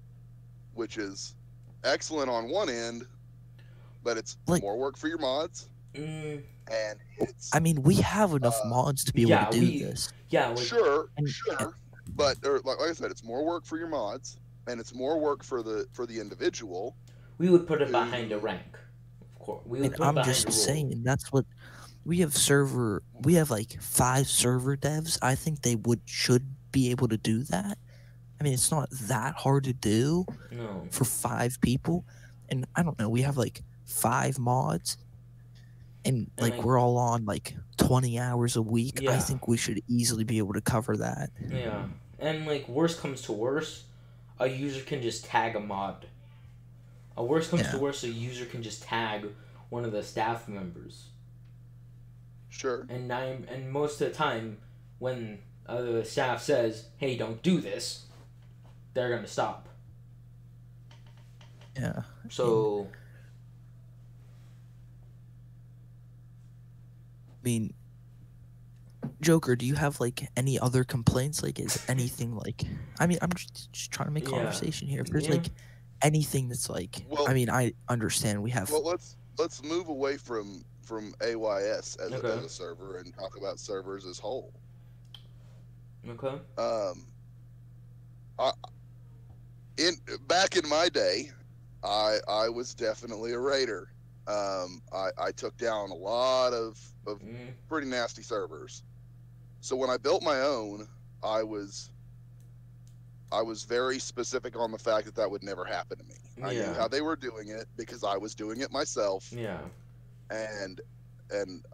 which is excellent on one end, but it's like, more work for your mods. And it's. I mean, we have enough mods to be able to do this. Yeah, like, sure. But like I said, it's more work for your mods, and it's more work for the individual. We would put it behind a rank, of course. I'm just saying that's what we have. We have like 5 server devs. I think they should be able to do that. I mean, it's not that hard to do. No. For 5 people, and I don't know. We have like 5 mods. And like we're all on like 20 hours a week. Yeah. I think we should easily be able to cover that. Yeah. And like worst comes to worst, a user can just tag a mod. A worst comes to worst, a user can just tag one of the staff members. Sure. And most of the time when the staff says, "Hey, don't do this," they're going to stop. Yeah. So I mean, Joker, do you have like any other complaints? Like, is anything like? I mean, I'm just trying to make conversation here. If there's like anything that's like, I mean, I understand we have. Well, let's move away from AYS as a server and talk about servers as whole. Okay. Back in my day, I was definitely a raider. I took down a lot of pretty nasty servers. So when I built my own, I was very specific on the fact that would never happen to me. I knew how they were doing it because I was doing it myself. Yeah. And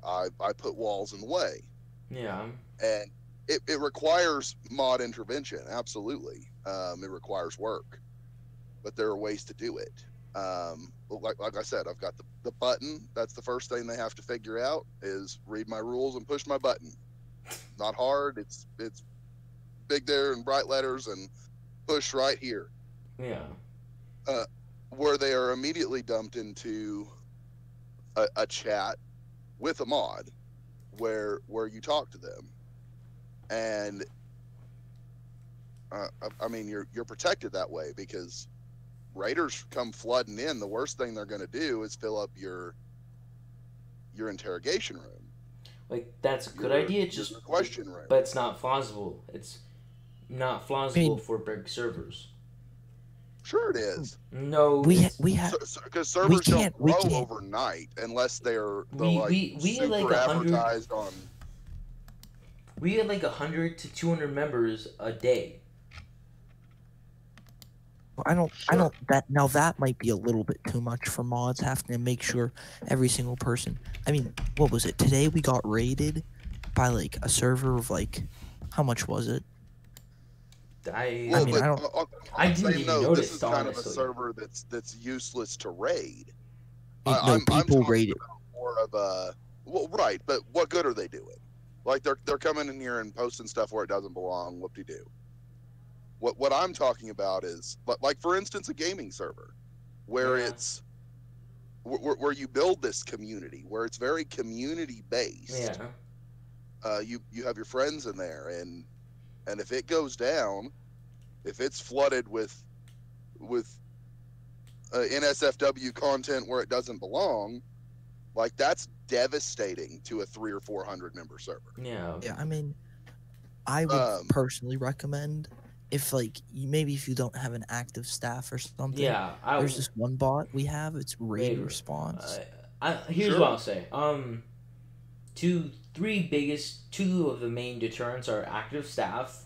I put walls in the way. Yeah. And it requires mod intervention, absolutely. It requires work, but there are ways to do it. Like I said, I've got the button. That's the first thing they have to figure out is read my rules and push my button. Not hard. It's big there in bright letters and push right here. Yeah. Where they are immediately dumped into a chat with a mod where you talk to them. And I mean, you're protected that way because raiders come flooding in. The worst thing they're going to do is fill up your interrogation room. Like, that's a good idea. It's just question room, but it's not plausible. It's not plausible for big servers. Sure, it is. No, we have because servers don't grow overnight unless they're like super advertised on. We get like 100 to 200 members a day. I don't Sure. that might be a little bit too much for mods having to make sure every single person. I mean, what was it? Today we got raided by like a server of like, how much was it? I Well, mean, but I don't- on I the didn't same even note, this notice, is kind of a honestly. server that's useless to raid. No, I'm people talking raided. about more of a right, but what good are they doing? Like they're coming in here and posting stuff where it doesn't belong. Whoop de doo. What I'm talking about is like for instance a gaming server where Yeah. it's where you build this community where it's very community based. Yeah. You have your friends in there and if it goes down, if it's flooded with NSFW content where it doesn't belong, like that's devastating to a 300 or 400 member server. Yeah. Yeah, I mean, I would personally recommend if like maybe if you don't have an active staff or something. Yeah. There's this one bot we have. It's raid Wait, response. Here's Sure. what I'll say. Two of the main deterrents are active staff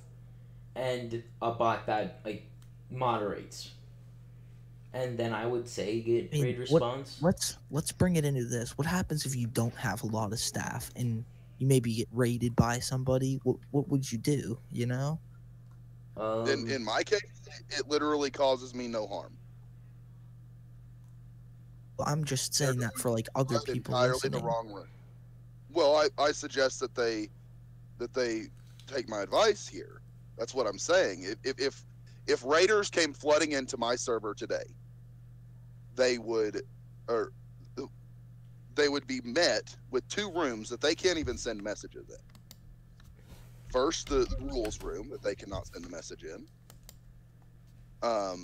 and a bot that like moderates. And then I would say get I mean, raid response. Let's bring it into this. What happens if you don't have a lot of staff and you maybe get raided by somebody? What would you do? You know? In my case, it literally causes me no harm. I'm just saying that for like other That's people entirely listening. the wrong room. Well, I suggest that they take my advice here. That's what I'm saying. If raiders came flooding into my server today, they would be met with two rooms that they can't even send messages in. First, the rules room that they cannot send a message in,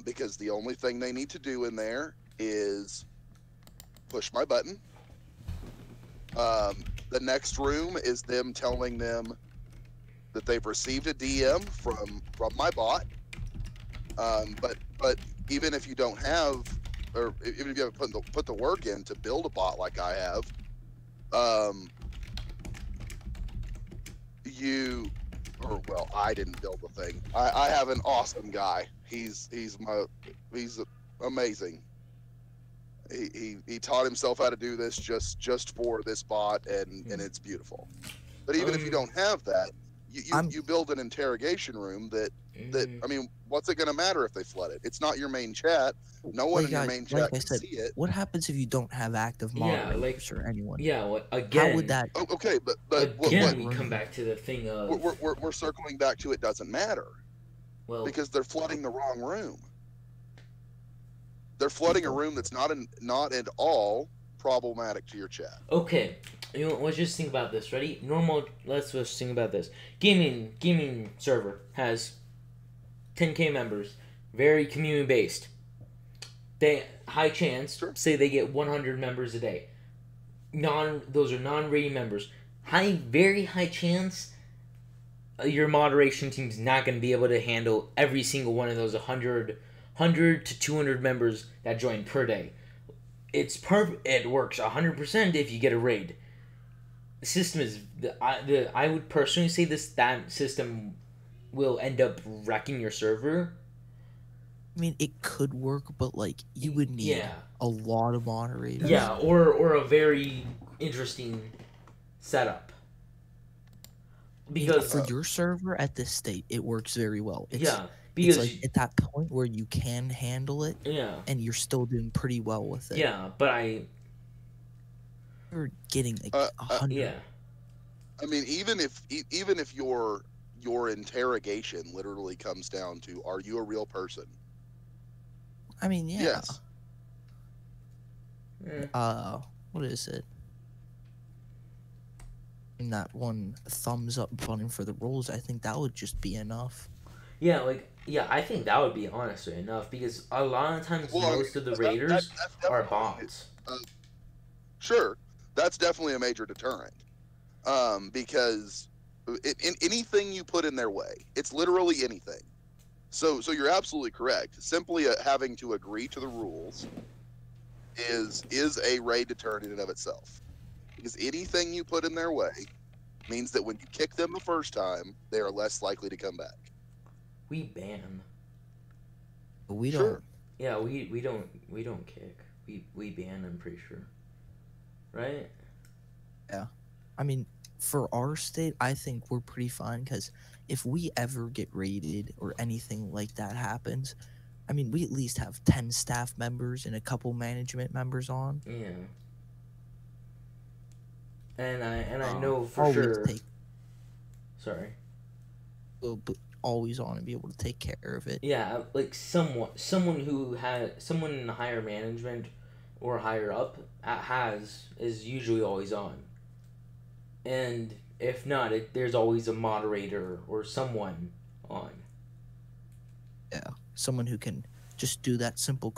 because the only thing they need to do in there is push my button. The next room is them telling them that they've received a DM from my bot. But even if you don't have, or even if you haven't put the work in to build a bot like I have, I didn't build the thing. I have an awesome guy. He's amazing. He taught himself how to do this just for this bot, and it's beautiful. But even if you don't have that, you build an interrogation room that I mean, what's it going to matter if they flood it? It's not your main chat. No one in your main chat can see it. What happens if you don't have active moderators or anyone? Yeah, well, again. How would that? Oh, okay, but again, we come back to the thing of we're circling back to it doesn't matter. Well, because they're flooding the wrong room. They're flooding a room that's not at all problematic to your chat. Okay, let's just think about this. Ready? Let's just think about this. Gaming server has 10K members, very community based. They high chance, say they get 100 members a day. Those are non-rating members. Very high chance. Your moderation team's not going to be able to handle every single one of those 100 to 200 members that join per day. It's perfect. It works 100% if you get a raid. The system is I would personally say that system will end up wrecking your server. I mean, it could work, but like you would need a lot of moderators. Yeah, or a very interesting setup. Because for your server at this state, it works very well. Because it's like at that point where you can handle it. Yeah. And you're still doing pretty well with it. Yeah, but you're getting like 100. Yeah. I mean, even if your interrogation literally comes down to, are you a real person? I mean, yeah. Yes. What is it? And that one thumbs up button for the rules, I think that would just be enough. Yeah, I think that would be honestly enough, because a lot of times most of the raiders are bots. Sure, that's definitely a major deterrent. Because in anything you put in their way, it's literally anything. So you're absolutely correct. Simply having to agree to the rules is a raid deterrent in and of itself. Because anything you put in their way, means that when you kick them the first time, they are less likely to come back. We ban. But we Sure. don't. Yeah, we don't kick. We ban. I'm pretty sure. Right? I mean, for our state, I think we're pretty fine because if we ever get raided or anything like that happens, I mean, we at least have 10 staff members and a couple management members on. Yeah. And I Uh, know for Always sure. take, Sorry. we'll always on and be able to take care of it. Yeah, like someone who has someone in higher management or higher up is usually always on. And if not, there's always a moderator or someone on. Someone who can just do that simple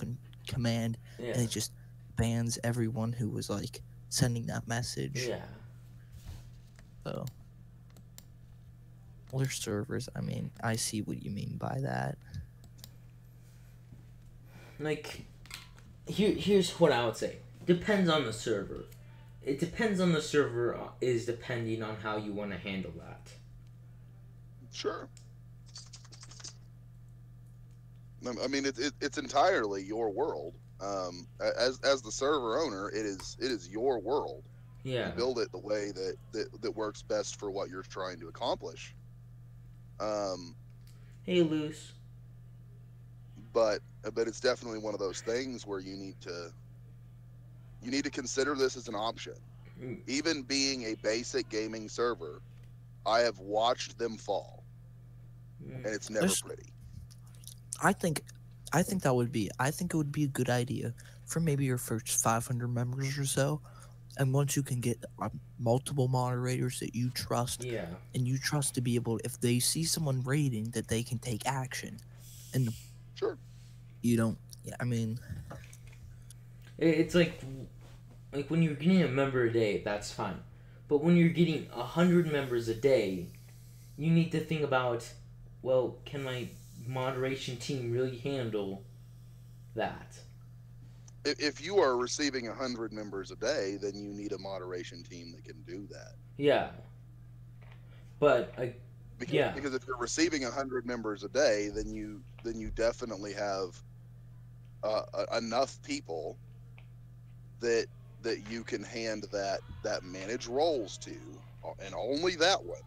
command Yeah. and it just bans everyone who was like sending that message. Yeah. So, other servers, I mean, I see what you mean by that. Like, here's what I would say. Depends on the server. It depends on the server is depending on how you want to handle that. Sure. I mean, it's entirely your world. As the server owner, it is your world. Yeah. You build it the way that works best for what you're trying to accomplish. Hey, Luce. But it's definitely one of those things where you need to consider this as an option. Mm. Even being a basic gaming server, I have watched them fall, and it's never pretty. I think it would be a good idea for maybe your first 500 members or so, and once you can get multiple moderators that you trust, Yeah. and you trust to be able, if they see someone raiding, that they can take action, and Sure. you don't. Yeah, I mean, It's like when you're getting a member a day, that's fine. But when you're getting 100 members a day, you need to think about, well, can my moderation team really handle that? If you are receiving 100 members a day, then you need a moderation team that can do that. Yeah. But Because if you're receiving 100 members a day, then you definitely have enough people that you can hand that manage roles to, and only that one.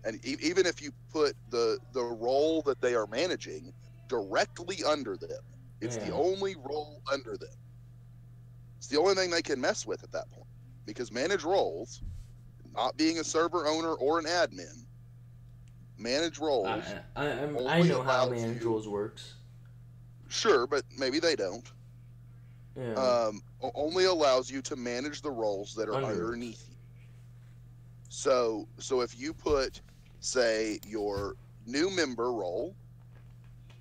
And even if you put the role that they are managing directly under them, it's the only role under them. It's the only thing they can mess with at that point, because manage roles, not being a server owner or an admin, manage roles. I know how manage roles works. Sure, but maybe they don't. Yeah. Only allows you to manage the roles that are underneath you. So if you put, say, your new member role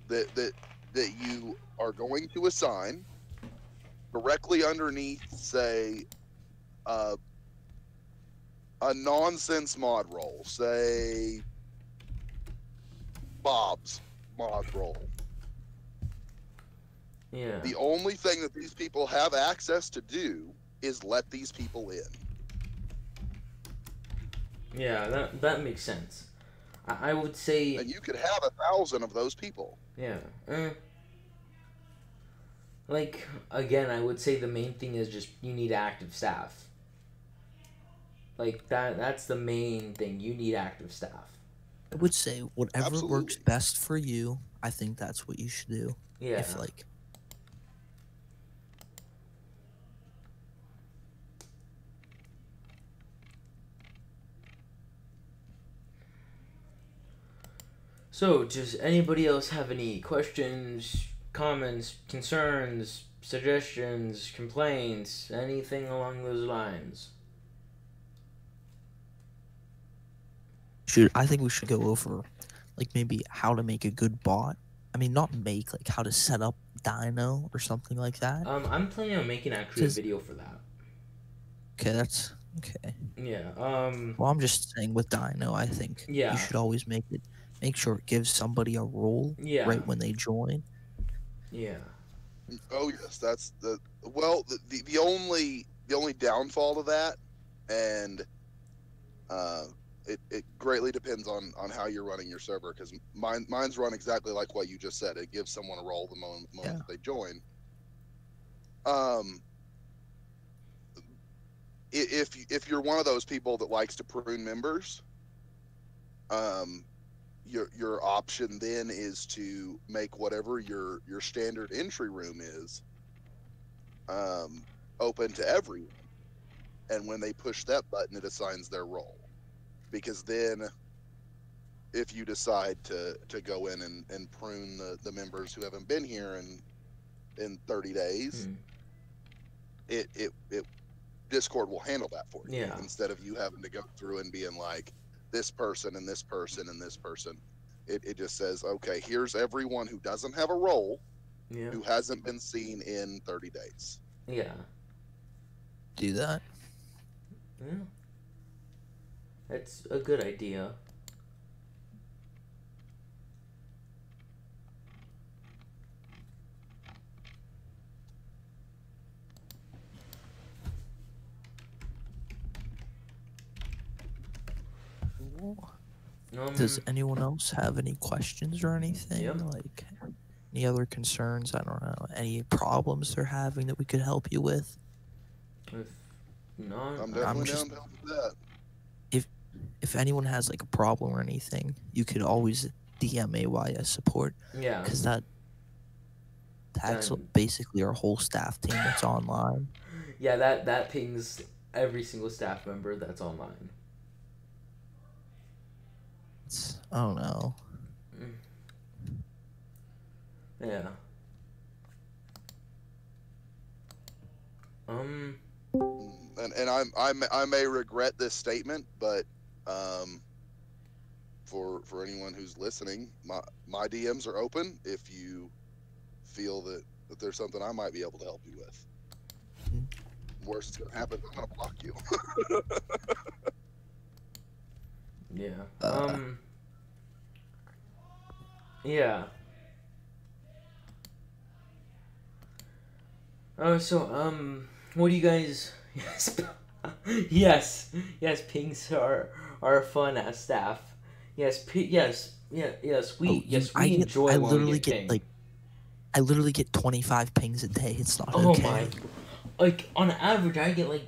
that you are going to assign directly underneath, say, a nonsense mod role, say Bob's mod role. Yeah. The only thing that these people have access to do is let these people in. Yeah, that makes sense. I would say. And you could have 1,000 of those people. Yeah. Like, again, I would say the main thing is just you need active staff. Like, that's the main thing. You need active staff. I would say whatever Absolutely. works best for you, I think that's what you should do. Yeah. If, like, So, does anybody else have any questions, comments, concerns, suggestions, complaints, anything along those lines? I think we should go over, like, maybe how to make a good bot. I mean, not make, like, how to set up Dino or something like that. I'm planning on making actually a video for that. Okay, that's okay. Yeah. Well, I'm just saying with Dino, I think Yeah. you should always make sure it gives somebody a role Yeah. right when they join. Yeah. Oh yes, that's the only downfall to that, and It greatly depends on how you're running your server, because mine's run exactly like what you just said. It gives someone a role the moment that they join. If you're one of those people that likes to prune members, your option then is to make whatever your standard entry room is open to everyone, and when they push that button, it assigns their role. Because then, if you decide to go in and prune the members who haven't been here in 30 days, it Discord will handle that for you, instead of you having to go through and being like, this person and this person and this person. It just says, okay, here's everyone who doesn't have a role, who hasn't been seen in 30 days. Yeah. Do that. Yeah. That's a good idea. Does anyone else have any questions or anything? Yep. Like any other concerns? I don't know. Any problems they're having that we could help you with? I'm definitely down to help with that. If anyone has like a problem or anything, you could always DM AYS support. Yeah. Because that's basically our whole staff team that's online. Yeah, that pings every single staff member that's online. I don't know. Yeah. And I may regret this statement, but for anyone who's listening, my DMs are open if you feel that there's something I might be able to help you with. Worst is gonna happen, I'm gonna block you. Yeah. Yeah. Oh, so what do you guys? Yes, pings are fun as staff. Yes, yes, we enjoy. I literally get 25 pings a day. It's not okay. Oh my! Like on average, I get like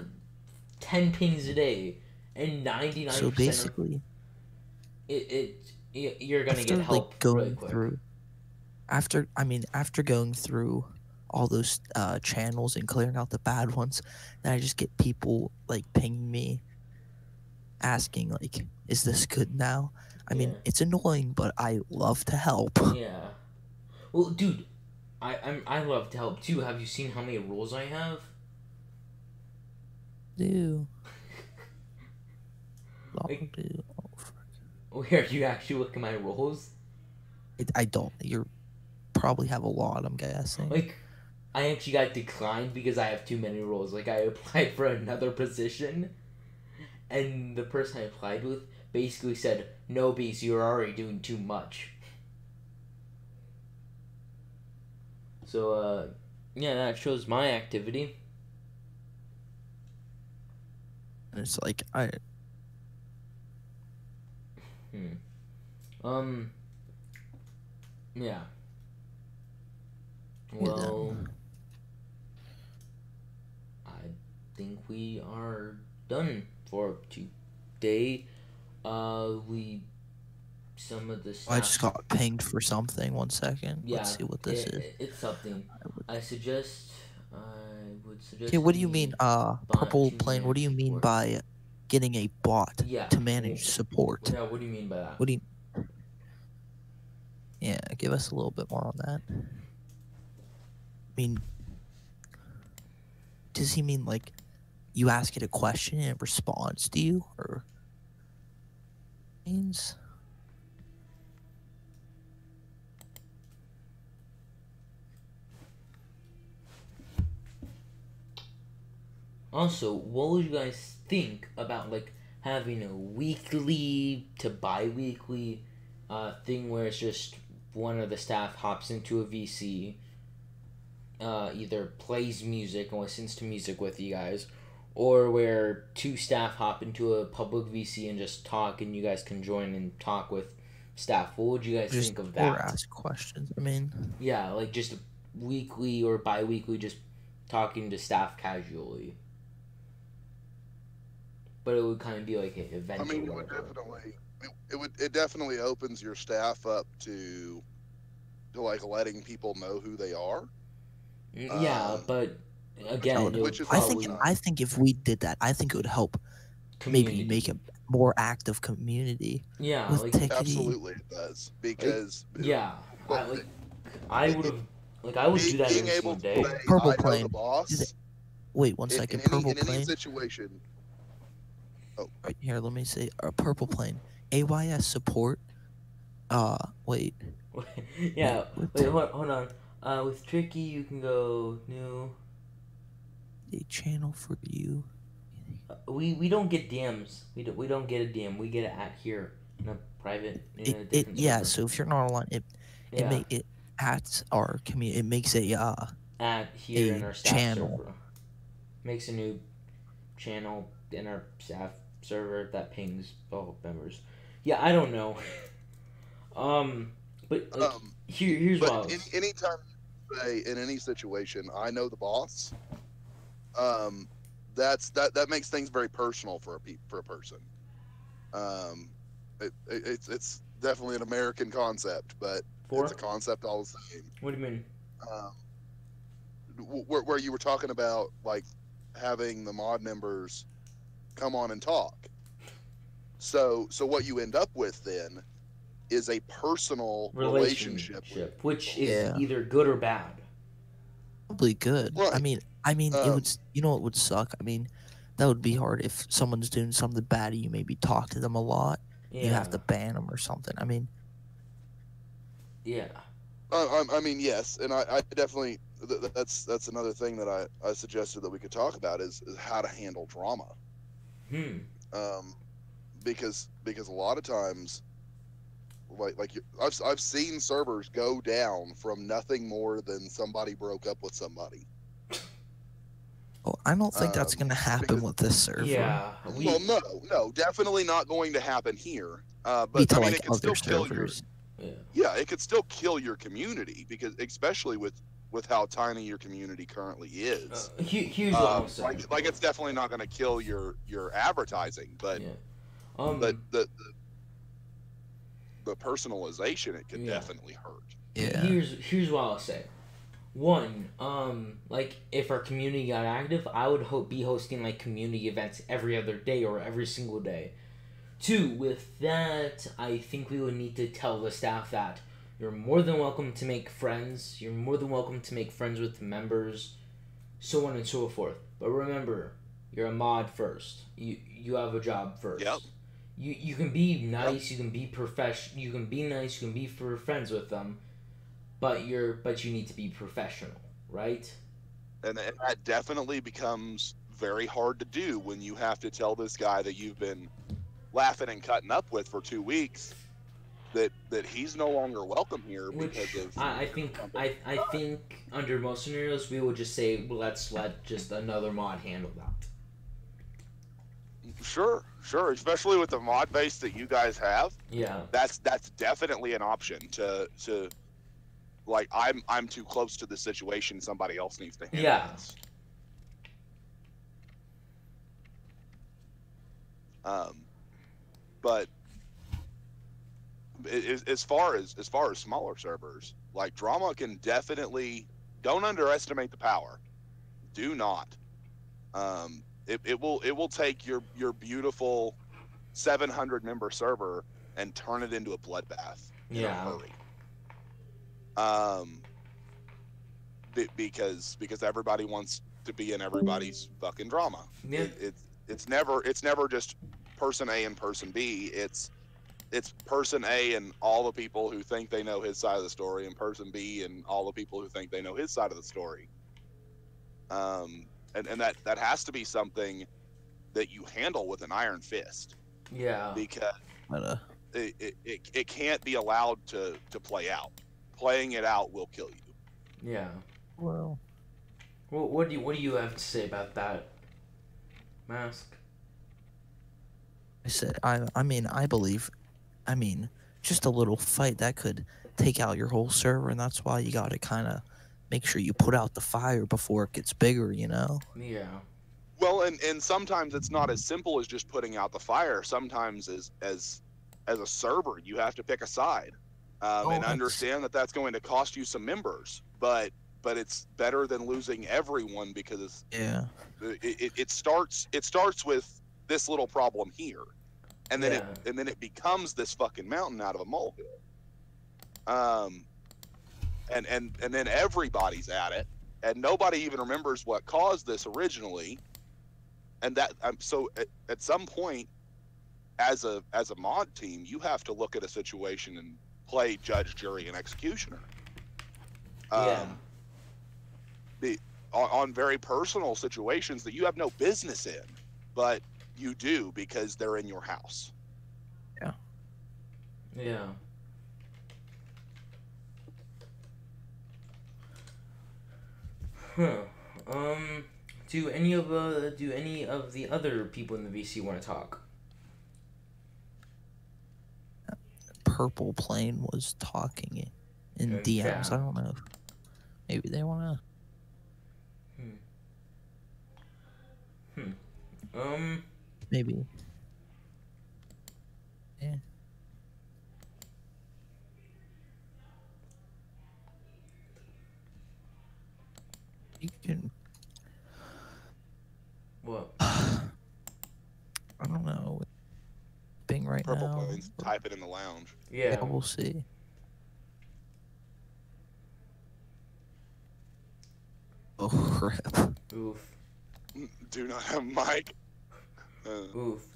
10 pings a day, and 99%. So basically, you're gonna get help really quick. After going through all those channels and clearing out the bad ones, then I just get people like pinging me, asking like, "Is this good now?" I mean, it's annoying, but I love to help. Yeah. Well, dude, I love to help too. Have you seen how many roles I have? Where you actually look at my roles? I don't. You probably have a lot, I'm guessing. Like, I actually got declined because I have too many roles. Like, I applied for another position, and the person I applied with basically said, "No, because you're already doing too much." So, yeah, that shows my activity. And it's like, yeah. Well, I think we are done for today. Some of the stuff. I just got pinged for something. 1 second. Yeah, let's see what this is. It's something. I would suggest. Okay, what do you mean, Purple Plane? What do you mean by getting a bot to manage support? Yeah, what do you mean by that? What do you? Yeah, give us a little bit more on that. I mean, does he mean like you ask it a question and it responds to you, or means? Also, what would you guys think about like having a weekly to bi-weekly thing where it's just one of the staff hops into a VC, either plays music and listens to music with you guys, or where two staff hop into a public VC and just talk, and you guys can join and talk with staff. What would you guys Just think of or that? ask questions. I mean, Yeah, like just weekly or bi-weekly, just talking to staff casually. But it would kind of be like an event I mean, or whatever. it definitely opens your staff up to like letting people know who they are. Yeah, but again, it would which is probably I think if we did that, I think it would help community. maybe make a more active community. Yeah, with like Tickety. Absolutely, it does because yeah, well, I would have like I would do that being every able single to day. say, Purple I know Plane. the boss. Wait one in, second. in any Purple in any Plane. situation. Right here, let me say Purple Plane. AYS support. Wait. Yeah, What? wait, hold on. With Tricky, you can go new. A channel for you. We don't get DMs. We don't get a DM. We get it at here in a private. In a different Yeah. server. So if you're not online, it Yeah. it at our community. It makes a at here a in our staff channel. server. Makes a new channel in our staff server that pings all members. Yeah, I don't know. But like, here's what I was. Anytime you say in any situation, I know the boss. That makes things very personal for a person. It's definitely an American concept, but it's a concept all the same. What do you mean? Where you were talking about like having the mod members come on and talk. So what you end up with then is a personal relationship which is either good or bad. Probably good. Right. I mean, it would. You know, what would suck. I mean, that would be hard if someone's doing something bad and you maybe talk to them a lot. Yeah. You have to ban them or something. I mean. Yeah. I mean, yes, and I definitely that's another thing that I suggested that we could talk about is how to handle drama. Because a lot of times, I've seen servers go down from nothing more than somebody broke up with somebody. Well, I don't think that's going to happen with this server. Yeah. Well, no, definitely not going to happen here. But I mean, it can still kill your. Yeah, it could still kill your community because, especially with how tiny your community currently is. Here's what I'm saying. Like it's definitely not going to kill your advertising, but but the personalization it could definitely hurt. Yeah. Here's what I'll say. One, like if our community got active, I would be hosting like community events every other day or every single day. Two, with that, I think we would need to tell the staff that you're more than welcome to make friends. You're more than welcome to make friends with members, so on and so forth. But remember, you're a mod first. You have a job first. Yep. You can be nice. Yep. You can be professional. You can be nice. You can be friends with them, but you need to be professional, right? And that definitely becomes very hard to do when you have to tell this guy that you've been laughing and cutting up with for 2 weeks that he's no longer welcome here because of. I think under most scenarios we would just say, well, let's let just another mod handle that. Sure, especially with the mod base that you guys have. Yeah, that's definitely an option to like I'm too close to the situation. Somebody else needs to handle this. But as far as smaller servers, like drama can definitely don't underestimate the power. Do not. It will take your beautiful 700 member server and turn it into a bloodbath in a hurry. Because everybody wants to be in everybody's fucking drama. Yeah. It's never just person A and person B. It's person A and all the people who think they know his side of the story, and person B and all the people who think they know his side of the story. And that has to be something that you handle with an iron fist. Yeah. Because it can't be allowed to play out. Playing it out will kill you. Yeah. Well, what do you have to say about that? Mask. I said, I believe, just a little fight that could take out your whole server, and that's why you got to kind of make sure you put out the fire before it gets bigger, you know? Yeah. Well, and sometimes it's not as simple as just putting out the fire. Sometimes as a server, you have to pick a side, and understand that that's going to cost you some members. But it's better than losing everyone, because Yeah. it starts with this little problem here, and then Yeah. it becomes this fucking mountain out of a molehill. And then everybody's at it, and nobody even remembers what caused this originally. And that so at some point, as a mod team, you have to look at a situation and play judge, jury, and executioner. Yeah. On very personal situations that you have no business in, but you do because they're in your house. Yeah. Yeah. Huh. Do any of the other people in the VC want to talk? Purple Plane was talking in In DMs. chat. I don't know. Maybe they want Hmm. Maybe. Yeah. You can. What? I don't know. Bing right Purple now. Plains, type it in the lounge. Yeah. Yeah, we'll see. Oh, crap. Oof. Do not have mic. Oof.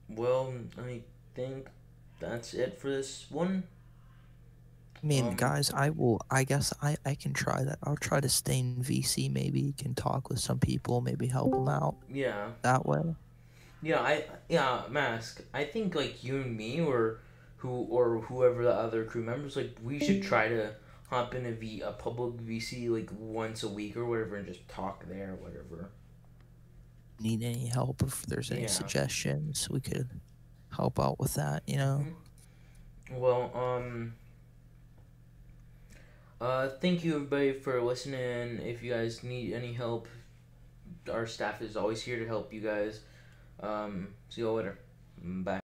Well, I think that's it for this one. I mean, guys, I guess I can try that. I'll try to stay in VC, maybe can talk with some people, maybe help them out Yeah. that way. Yeah, Mask. I think like you and me or whoever the other crew members, like we should try to hop in a public VC like once a week or whatever and just talk there or whatever. Need any help, if there's any Yeah. suggestions, we could help out with that, you know? Well, thank you everybody for listening. If you guys need any help, our staff is always here to help you guys. See you all later. Bye.